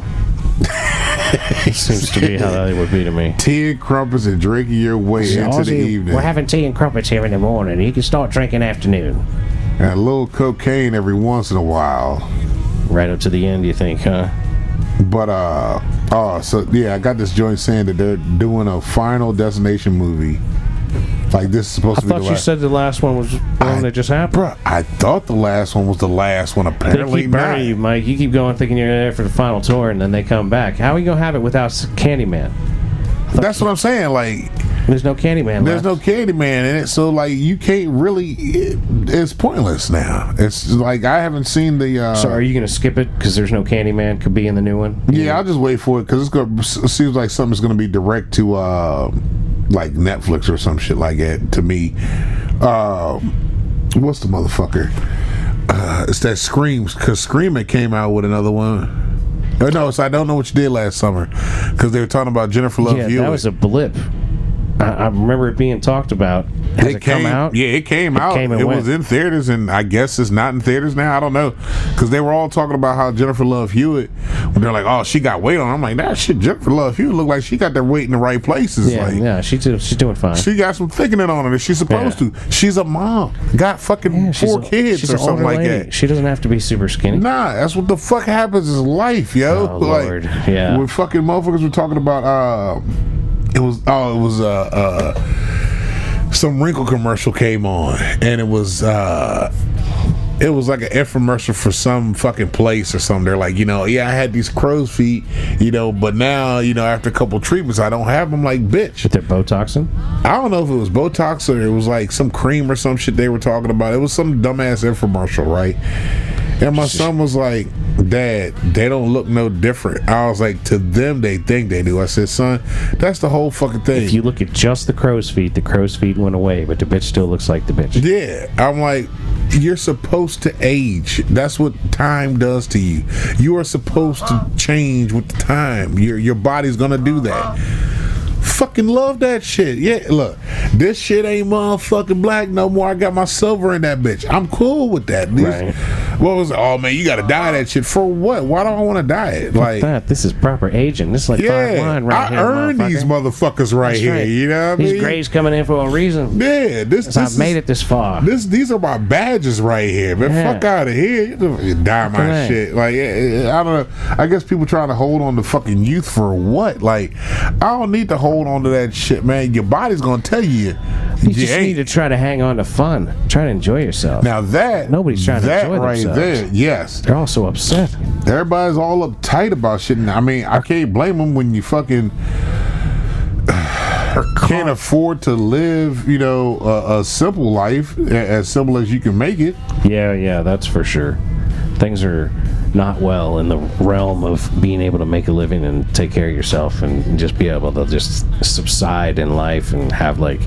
Seems to be how that would be to me. Tea and crumpets and drinking your way into the evening. We're having tea and crumpets here in the morning. You can start drinking afternoon. And a little cocaine every once in a while. Right up to the end, you think, huh? But so yeah, I got this joint saying that they're doing a Final Destination movie. Like this is supposed I to be thought the you last. said the last one was the one that just happened. Bruh, I thought the last one was the last one. They Apparently keep not. burning you, Mike. You keep going thinking you're there for the final tour, and then they come back. How are you gonna have it without Candyman? That's what I'm saying. Like, There's no Candyman there's left. no Candyman in it, so like you can't really. It's pointless now. It's like I haven't seen the. So are you gonna skip it because there's no Candyman? Could be in the new one. Yeah, I'll just wait for it because it seems like something's going to be direct to like Netflix or some shit like that. To me, what's the motherfucker? It's that Screams because Scream came out with another one. No, it's I Don't Know What You Did Last Summer because they were talking about Jennifer Love Yeah, Hewitt. that was a blip. I remember it being talked about. Has it come out? Yeah, it came out. came and It went. was in theaters, and I guess it's not in theaters now. I don't know, because they were all talking about how Jennifer Love Hewitt. When they're like, "Oh, she got weight on." I'm like, "That shit, Jennifer Love Hewitt look like she got that weight in the right places." Yeah, like, yeah, she's doing fine. she got some thickening on her that she's supposed Yeah. to. She's a mom, got fucking She's 4 kids she's or an something older like lady. that. She doesn't have to be super skinny. Nah, that's what the fuck happens in life, yo. Oh, like, Lord. Yeah. when fucking motherfuckers were talking about, it was some wrinkle commercial came on, and it was like an infomercial for some fucking place or something. They're like, yeah, I had these crow's feet, but now, after a couple treatments, I don't have them. Like, bitch. But they're Botoxing? I don't know if it was Botox or it was like some cream or some shit they were talking about. It was some dumbass infomercial, right? And my son was like, Dad, they don't look no different. I was like, to them, they think they do. I said, son, that's the whole fucking thing. If you look at just the crow's feet went away, but the bitch still looks like the bitch. Yeah, I'm like, you're supposed to age. That's what time does to you. You are supposed to change with the time. Your body's gonna do that. Fucking love that shit. Yeah, look, this shit ain't motherfucking black no more. I got my silver in that bitch. I'm cool with that. Right. What was it? Oh man, you gotta dye that shit for what? Why do I want to dye it? Like, This is proper aging. This is like fine wine right I here. earned these motherfuckers right That's here. right. You know what I These mean? grays coming in for a reason. Yeah, this I've made it this far. These are my badges right here, man. Yeah. Fuck out of here. You dye my Correct. shit. Like, I don't know. I guess people trying to hold on to fucking youth for what? Like, I don't need to hold on to that shit, man. Your body's gonna tell you. You just need to try to hang on to fun. Try to enjoy yourself. Now that Nobody's trying to that enjoy right themselves. there, yes. They're all so upset. Everybody's all uptight about shit. And I mean, I can't blame them when you fucking can't afford to live, a simple life, as simple as you can make it. Yeah, that's for sure. Things are not well in the realm of being able to make a living and take care of yourself and just be able to just subside in life and have like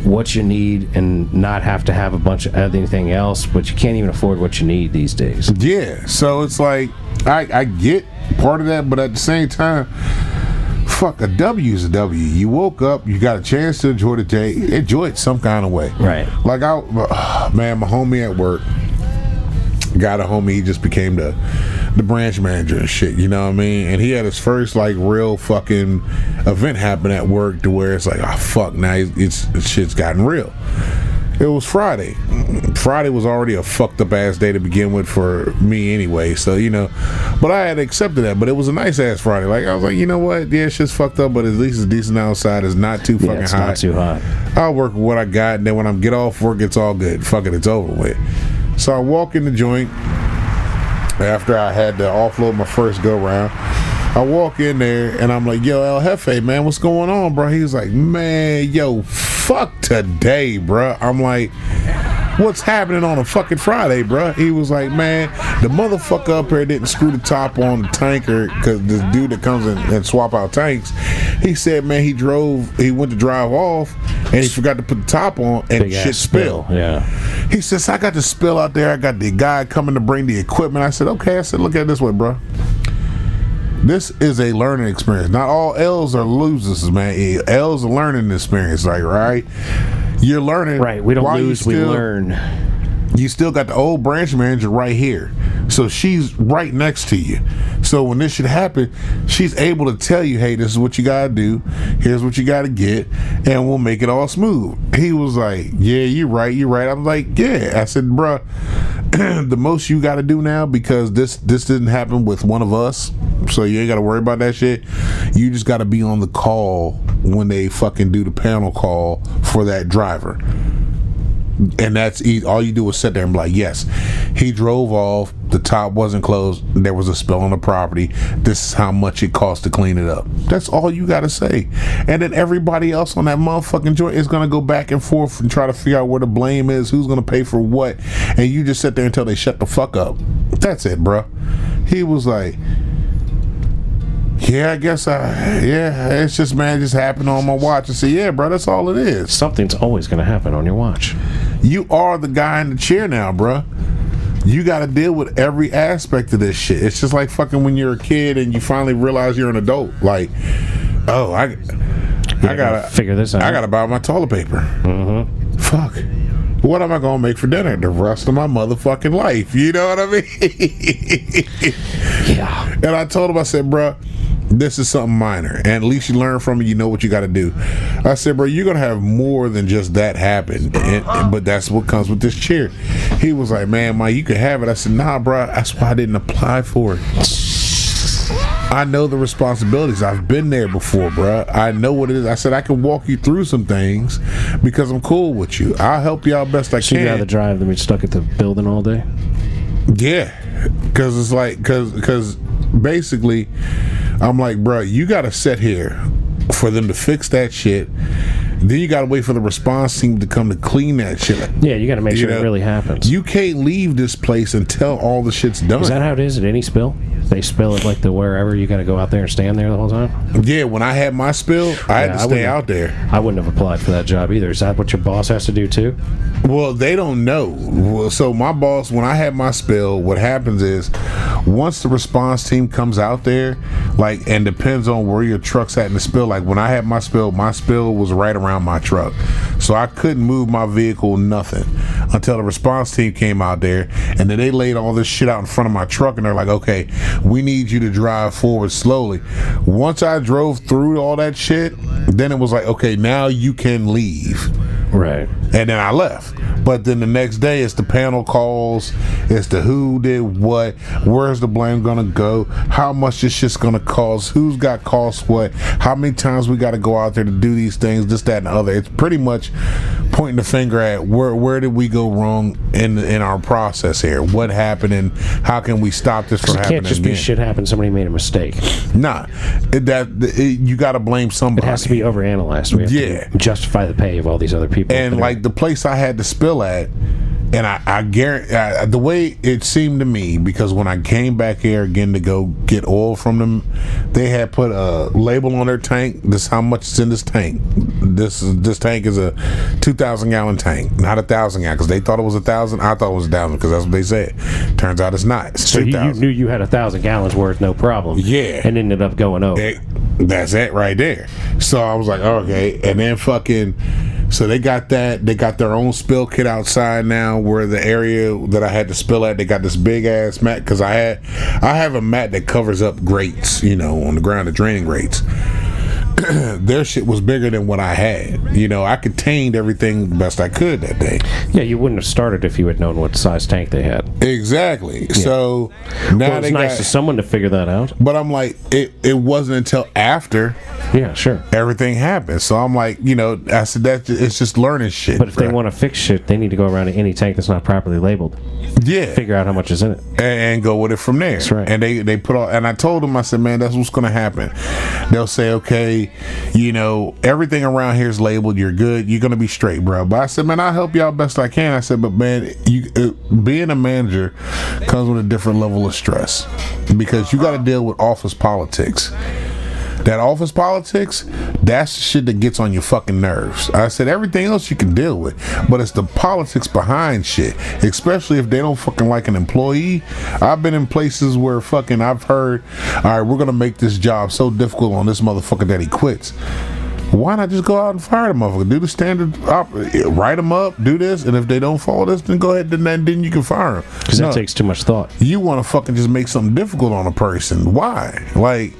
what you need and not have to have a bunch of anything else, but you can't even afford what you need these days. Yeah, so it's like I get part of that, but at the same time, fuck, a W is a W. You woke up, you got a chance to enjoy the day, enjoy it some kind of way. Right. Like man, my homie at work got a homie. He just became the branch manager and shit. You know what I mean? And he had his first like real fucking event happen at work to where it's like, oh fuck, now it's shit's gotten real. It was Friday. Friday was already a fucked up ass day to begin with for me anyway. So, you know, but I had accepted that. But it was a nice ass Friday. Like, I was like, you know what? Yeah, shit's fucked up, but at least it's decent outside. It's not too fucking it's hot. Not too hot. I'll work with what I got. And then when I get off work, it's all good. Fuck it, it's over with. So I walk in the joint after I had to offload my first go round. I walk in there and I'm like, yo, El Jefe, man, what's going on, bro? He was like, man, yo, fuck today, bro. I'm like, what's happening on a fucking Friday, bro? He was like, man, the motherfucker up here didn't screw the top on the tanker because this dude that comes in and swap out tanks, he said, man, he went to drive off and he forgot to put the top on and Big shit ass spilled. Yeah. He says, I got the spill out there. I got the guy coming to bring the equipment. I said, okay. I said, look at it this way, bro. This is a learning experience. Not all L's are losers, man. L's a learning experience, like, right? You're learning. Right. We don't lose, we learn. You still got the old branch manager right here. So she's right next to you. So when this should happen, she's able to tell you, hey, this is what you got to do. Here's what you got to get. And we'll make it all smooth. He was like, yeah, you're right. I was like, yeah. I said, bruh, the most you got to do now, because this didn't happen with one of us. So you ain't got to worry about that shit. You just got to be on the call when they fucking do the panel call for that driver. And that's all you do is sit there and be like, yes, he drove off, the top wasn't closed, there was a spill on the property, this is how much it costs to clean it up. That's all you gotta say. And then everybody else on that motherfucking joint is gonna go back and forth and try to figure out where the blame is, who's gonna pay for what, and you just sit there until they shut the fuck up. That's it, bro. He was like, yeah, I guess it's just, man, it just happened on my watch. I said, yeah, bro, that's all it is. Something's always going to happen on your watch. You are the guy in the chair now, bro. You got to deal with every aspect of this shit. It's just like fucking when you're a kid and you finally realize you're an adult. Like, oh, I gotta figure this out. I gotta buy my toilet paper. Mm-hmm. Fuck. What am I gonna make for dinner the rest of my motherfucking life? You know what I mean? Yeah. And I told him, I said, bro, this is something minor, and at least you learn from it. You know what you got to do. I said, bro, you're gonna have more than just that happen, but that's what comes with this chair. He was like, man, Mike, you can have it. I said, nah, bro, that's why I didn't apply for it. I know the responsibilities. I've been there before, bro. I know what it is. I said, I can walk you through some things because I'm cool with you. I'll help you out best I So can. you'd rather drive than be stuck at the building all day? Yeah, because it's like, because basically, I'm like, bro, you got to sit here for them to fix that shit. Then you got to wait for the response team to come to clean that shit. Yeah, you got to make sure it really happens. You can't leave this place until all the shit's done. Is that how it is at any spill? They spill it like the wherever, you got to go out there and stand there the whole time? Yeah, when I had my spill, I had to stay out there. I wouldn't have applied for that job either. Is that what your boss has to do too? Well, they don't know. Well, so my boss, when I had my spill, what happens is once the response team comes out there, like, and depends on where your truck's at in the spill. Like when I had my spill was right around my truck. So I couldn't move my vehicle, nothing, until the response team came out there, and then they laid all this shit out in front of my truck, and they're like, okay, we need you to drive forward slowly. Once I drove through all that shit, then it was like, okay, now you can leave. Right. And then I left. But then the next day, it's the panel calls, it's the who did what, where's the blame gonna go, how much this shit's gonna cost, who's got cost what, how many times we gotta go out there to do these things, this, that, and the other. It's pretty much pointing the finger at where did we go wrong in our process here, what happened, and how can we stop this from happening again. It can't just be shit happened, somebody made a mistake. Nah, you gotta blame somebody. It has to be overanalyzed. We have to justify the pay of all these other people. And like the place I had to spill at, And I guarantee the way it seemed to me, because when I came back here again to go get oil from them, they had put a label on their tank. This is how much is in this tank. This tank is a 2,000 gallon tank, not 1,000 gallon. Because they thought it was 1,000. I thought it was 1,000 because that's what they said. Turns out it's not. It's So you 2,000. knew you had 1,000 gallons worth, no problem. Yeah. And ended up going over. That's it right there. So I was like, okay. And then so they got that. They got their own spill kit outside now, where the area that I had to spill at, they got this big ass mat, because I have a mat that covers up grates, on the ground, the draining grates. Their shit was bigger than what I had. I contained everything the best I could that day. Yeah, you wouldn't have started if you had known what size tank they had. Exactly. So now Well, it's they nice got. for someone to figure that out. But I'm like, it wasn't until after Yeah, sure. everything happened. So I'm like, I said that it's just learning shit. But if they bruh. want to fix shit, they need to go around to any tank that's not properly labeled. yeah, Figure out how much is in it. and go with it from there. That's right. And they put all. And I told them, I said, man, that's what's gonna happen. They'll say, okay, everything around here is labeled. You're good. You're gonna be straight, bro. But I said, man, I'll help y'all best I can. I said, but man, being a manager comes with a different level of stress, because you got to deal with office politics. That office politics, that's the shit that gets on your fucking nerves. I said everything else you can deal with, but it's the politics behind shit, especially if they don't fucking like an employee. I've been in places where fucking I've heard, all right, we're gonna make this job so difficult on this motherfucker that he quits. Why not just go out and fire the motherfucker? Do the standard, write them up, do this, and if they don't follow this, then go ahead, then you can fire them. Because that takes too much thought. You want to fucking just make something difficult on a person. Why? Like,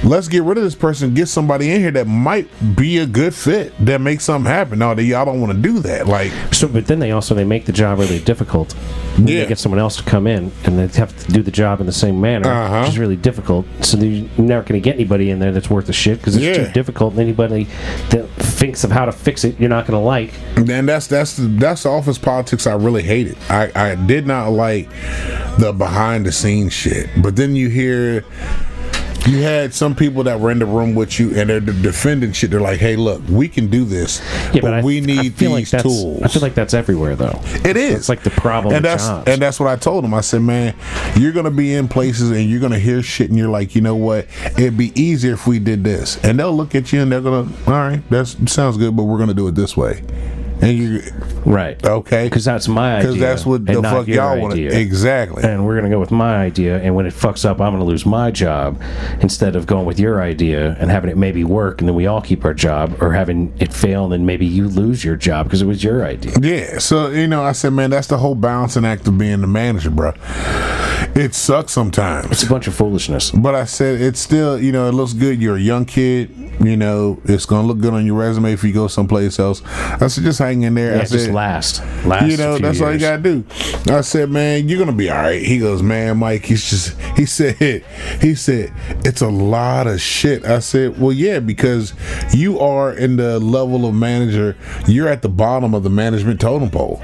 let's get rid of this person, get somebody in here that might be a good fit, that makes something happen. No, y'all don't want to do that. Like, So, but then they make the job really difficult. And Yeah. They get someone else to come in, and they have to do the job in the same manner, Uh-huh. which is really difficult. So you're never going to get anybody in there that's worth a shit, because it's Yeah. too difficult. And anybody that thinks of how to fix it, you're not going to like. and that's the office politics I really hated. I did not like the behind the scenes shit. But then you had some people that were in the room with you, and they're defending shit. They're like, hey, look, we can do this, Yeah, but we I need feel these like tools. I feel like that's everywhere, though. It is. It's like the problem and with jobs. that's what I told him. I said, man, you're gonna be in places and you're gonna hear shit, and you're like, you know what? It'd be easier if we did this. And they'll look at you and they're gonna, all right, that sounds good, but we're gonna do it this way. And you, Right. okay, Because that's my idea. because that's what and the not fuck your y'all want. idea. Exactly. And we're going to go with my idea, and when it fucks up, I'm going to lose my job instead of going with your idea and having it maybe work, and then we all keep our job, or having it fail, and then maybe you lose your job because it was your idea. Yeah, so I said, man, that's the whole balancing act of being the manager, bro. It sucks sometimes. It's a bunch of foolishness. But I said, it's still, it looks good. You're a young kid. It's going to look good on your resume if you go someplace else. I said, just hang in there. Yeah, I said, just last a few that's all you years. got to do. I said, man, you're going to be all right. He goes, man, Mike, he said, it's a lot of shit. I said, well, yeah, because you are in the level of manager. You're at the bottom of the management totem pole.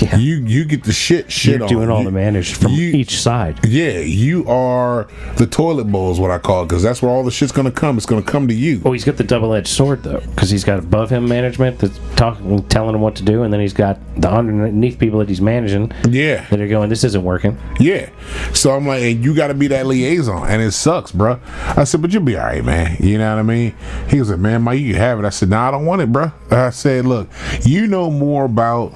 Yeah. You get the shit You're on. doing all You- the managed from you- each side. Yeah, you are the toilet bowl is what I call it, because that's where all the shit's going to come. It's going to come to you. Oh, he's got the double-edged sword, though, because he's got above him management that's talking, telling him what to do, and then he's got the underneath people that he's managing Yeah. that are going, this isn't working. Yeah. So I'm like, hey, you got to be that liaison, and it sucks, bro. I said, but you'll be all right, man. You know what I mean? He was like, man, Mike, you can have it. I said, nah, I don't want it, bro. I said, look, you know more about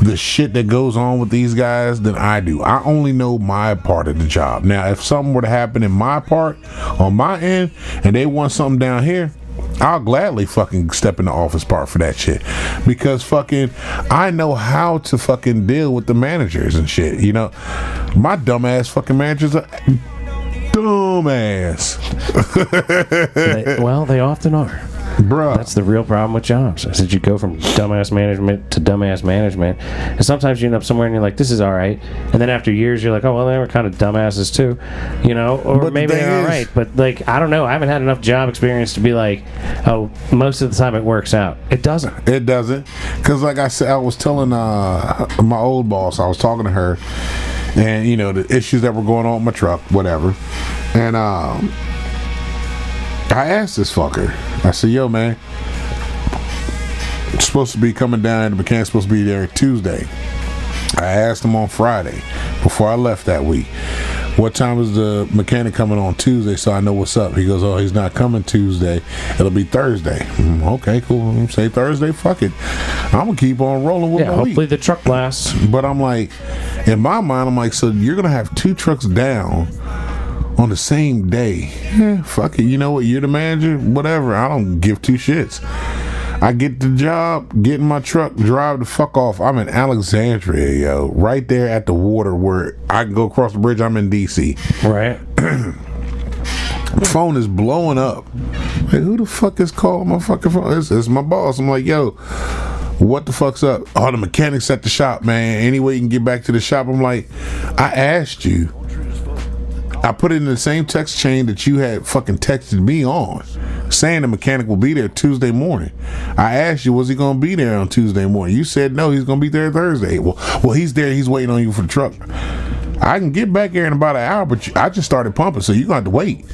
the shit that goes on with these guys than I do. I only know my part of the job. Now, if something were to happen in my part, on my end, and they want something down here, I'll gladly fucking step in the office part for that shit, because fucking I know how to fucking deal with the managers and shit. My dumbass fucking managers are dumbass, Well, they often are. bruh. That's the real problem with jobs. I said you go from dumbass management to dumbass management, and sometimes you end up somewhere and you're like, this is all right, and then after years you're like, oh well, they were kind of dumbasses too, or But the maybe thing they're all is- right, but like I don't know. I haven't had enough job experience to be like, oh, most of the time it works out. It doesn't. It doesn't, because like I said, I was telling my old boss, I was talking to her, and the issues that were going on with my truck, whatever, and I asked this fucker, I said, yo, man, it's supposed to be coming down, the mechanic's supposed to be there Tuesday. I asked him on Friday before I left that week, what time is the mechanic coming on Tuesday so I know what's up? He goes, oh, he's not coming Tuesday. It'll be Thursday. Okay, cool. Say Thursday, fuck it. I'm going to keep on rolling with my week. Hopefully the truck lasts. But I'm like, in my mind, I'm like, so you're going to have 2 trucks down on the same day. Fuck it. You know what? You're the manager. Whatever. I don't give 2 shits. I get the job, get in my truck, drive the fuck off. I'm in Alexandria, yo. Right there at the water where I can go across the bridge. I'm in D.C. Right. Phone is blowing up. Like, who the fuck is calling my fucking phone? It's my boss. I'm like, yo, what the fuck's up? Oh, the mechanic's at the shop, man. Any way you can get back to the shop? I'm like, I asked you. I put it in the same text chain that you had fucking texted me on, saying the mechanic will be there Tuesday morning. I asked you, was he going to be there on Tuesday morning? You said no, he's going to be there Thursday. Well, he's there. He's waiting on you for the truck. I can get back there in about an hour, but I just started pumping, so you're going to have to wait.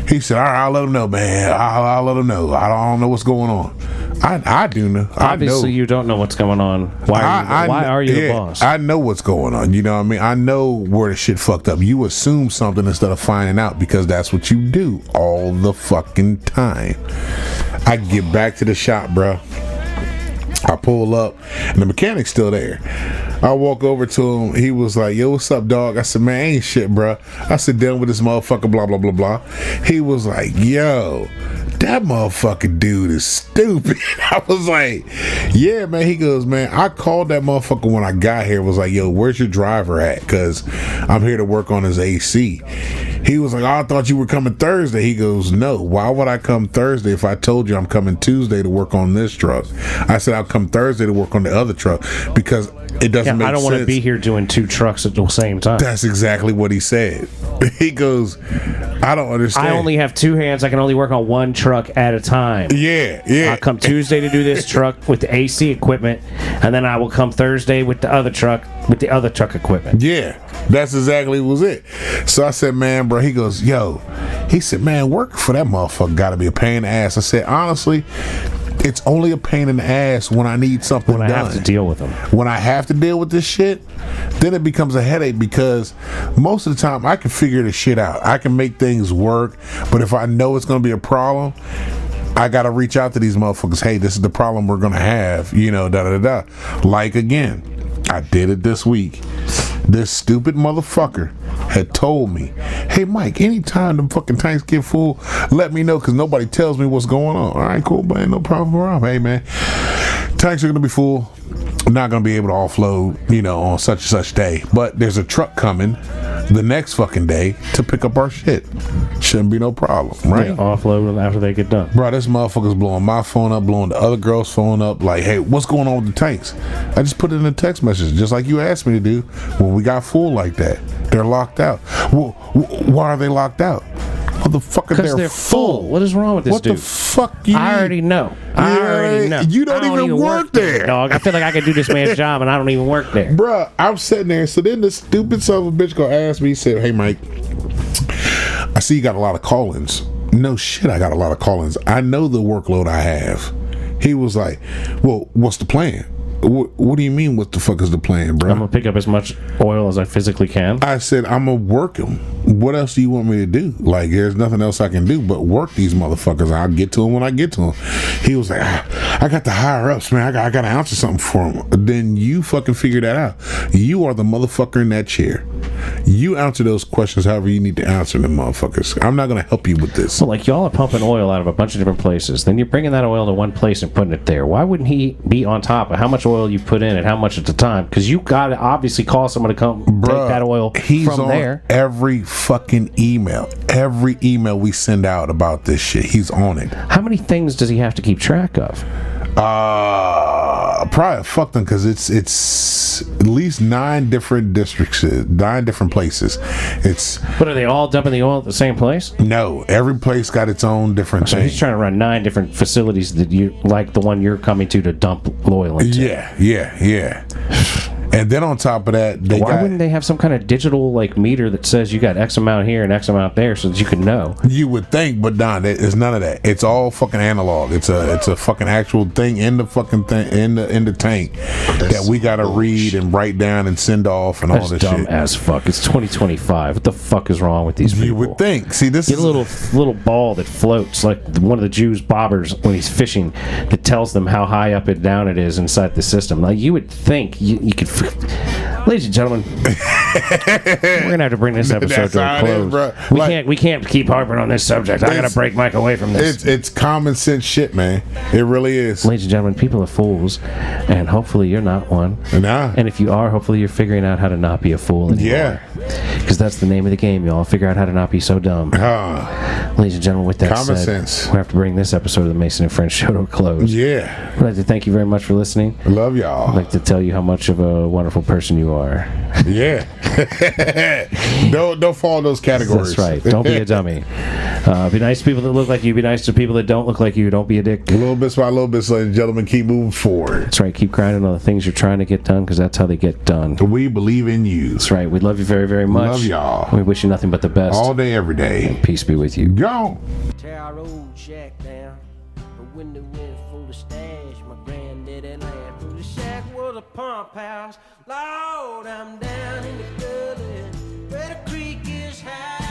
He said, all right, I'll let him know, man. I'll let him know. I don't know what's going on. I do know. Obviously, you don't know what's going on. Why are you the boss? I know what's going on. You know what I mean? I know where the shit fucked up. You assume something instead of finding out because that's what you do all the fucking time. I get back to the shop, bro. I pull up, and the mechanic's still there. I walk over to him. He was like, yo, what's up, dog? I said, man, ain't shit, bro. I sit down with this motherfucker, blah, blah, blah, blah. He was like, yo, that motherfucking dude is stupid. I was like, yeah, man. He goes, man, I called that motherfucker when I got here. Was like, yo, where's your driver at? Because I'm here to work on his AC. He was like, oh, I thought you were coming Thursday. He goes, no, why would I come Thursday if I told you I'm coming Tuesday to work on this truck? I said, I'll come Thursday to work on the other truck because it doesn't make sense. I don't want to be here doing 2 trucks at the same time. That's exactly what he said. He goes, I don't understand. I only have 2 hands. I can only work on 1 truck at a time. Yeah. I'll come Tuesday to do this truck with the AC equipment, and then I will come Thursday with the other truck equipment. Yeah, that's exactly what was it. So I said, man, bro, he goes, yo, he said, man, work for that motherfucker got to be a pain in the ass. I said, honestly, it's only a pain in the ass when I need something done. When I have to deal with them. When I have to deal with this shit, then it becomes a headache because most of the time I can figure this shit out. I can make things work, but if I know it's going to be a problem, I got to reach out to these motherfuckers. Hey, this is the problem we're going to have, da-da-da-da. Like, again, I did it this week. This stupid motherfucker had told me, hey, Mike, anytime the fucking tanks get full, let me know because nobody tells me what's going on. All right, cool, man. No problem. Hey, man, tanks are going to be full. I'm not going to be able to offload, on such and such day. But there's a truck coming the next fucking day to pick up our shit. Shouldn't be no problem, right? Yeah, offload them after they get done. Bro, this motherfucker's blowing my phone up, blowing the other girl's phone up. Like, hey, what's going on with the tanks? I just put it in a text message, just like you asked me to do when we got full like that. They're locked out. Well, why are they locked out? Motherfucker, they're full. What is wrong with this dude? What the fuck you I already know. I already know. You don't even work there, dog. I feel like I could do this man's job, and I don't even work there. Bruh, I'm sitting there. So then this stupid son of a bitch gonna ask me, he said, hey, Mike, I see you got a lot of call-ins. No shit, I got a lot of call-ins. I know the workload I have. He was like, well, what's the plan? What do you mean, what the fuck is the plan, bro? I'm going to pick up as much oil as I physically can. I said, I'm going to work them. What else do you want me to do? Like, there's nothing else I can do but work these motherfuckers. I'll get to them when I get to them. He was like, I got the higher ups, man. I got to answer something for them. Then you fucking figure that out. You are the motherfucker in that chair. You answer those questions however you need to answer them, motherfuckers. I'm not going to help you with this. So, like, y'all are pumping oil out of a bunch of different places. Then you're bringing that oil to one place and putting it there. Why wouldn't he be on top of how much oil you put in and how much at the time? Because you got to obviously call someone to come take that oil from there. Every fucking email. Every email we send out about this shit, he's on it. How many things does he have to keep track of? Probably fuck them because it's at least 9 different districts, 9 different places. But are they all dumping the oil at the same place? No, every place got its own different so thing. He's trying to run 9 different facilities that you like the one you're coming to dump oil into. Yeah. And then on top of that, Why wouldn't they have some kind of digital like meter that says you got X amount here and X amount there so that you can know? You would think, but nah, it's none of that. It's all fucking analog. It's a fucking actual thing in the fucking thing in the tank that we gotta read and write down and send off and all That's this dumb shit. as fuck. It's 2025. What the fuck is wrong with these people? You would think. See, this Get is a little ball that floats like one of the Jews' bobbers when he's fishing that tells them how high up and down it is inside the system. Like you would think you could. Ladies and gentlemen, we're gonna have to bring this episode That's to how a it is, close. bro. We can't keep harping on this subject. I gotta break Mike away from this. it's common sense shit, man. It really is. Ladies and gentlemen, people are fools, and hopefully you're not one. Nah. And if you are, hopefully you're figuring out how to not be a fool anymore. Yeah. Because that's the name of the game, y'all. Figure out how to not be so dumb. Ladies and gentlemen, with that Common said, sense. we have to bring this episode of the Mason and Friends show to a close. Yeah. I'd like to thank you very much for listening. I love I'd y'all. like to tell you how much of a wonderful person you are. Yeah. don't fall in those categories. That's right. Don't be a dummy. Be nice to people that look like you. Be nice to people that don't look like you. Don't be a dick. Little bits by little bits, ladies and gentlemen, keep moving forward. That's right. Keep grinding on the things you're trying to get done because that's how they get done. We believe in you. That's right. We love you very, very much. Love y'all. We wish you nothing but the best. All day, every day. Peace be with you. Go. Tear our old shack down. The window went full of stash. My granddaddy laughed. Through the shack was a pump house. Lord, I'm down in the gully where the creek is high.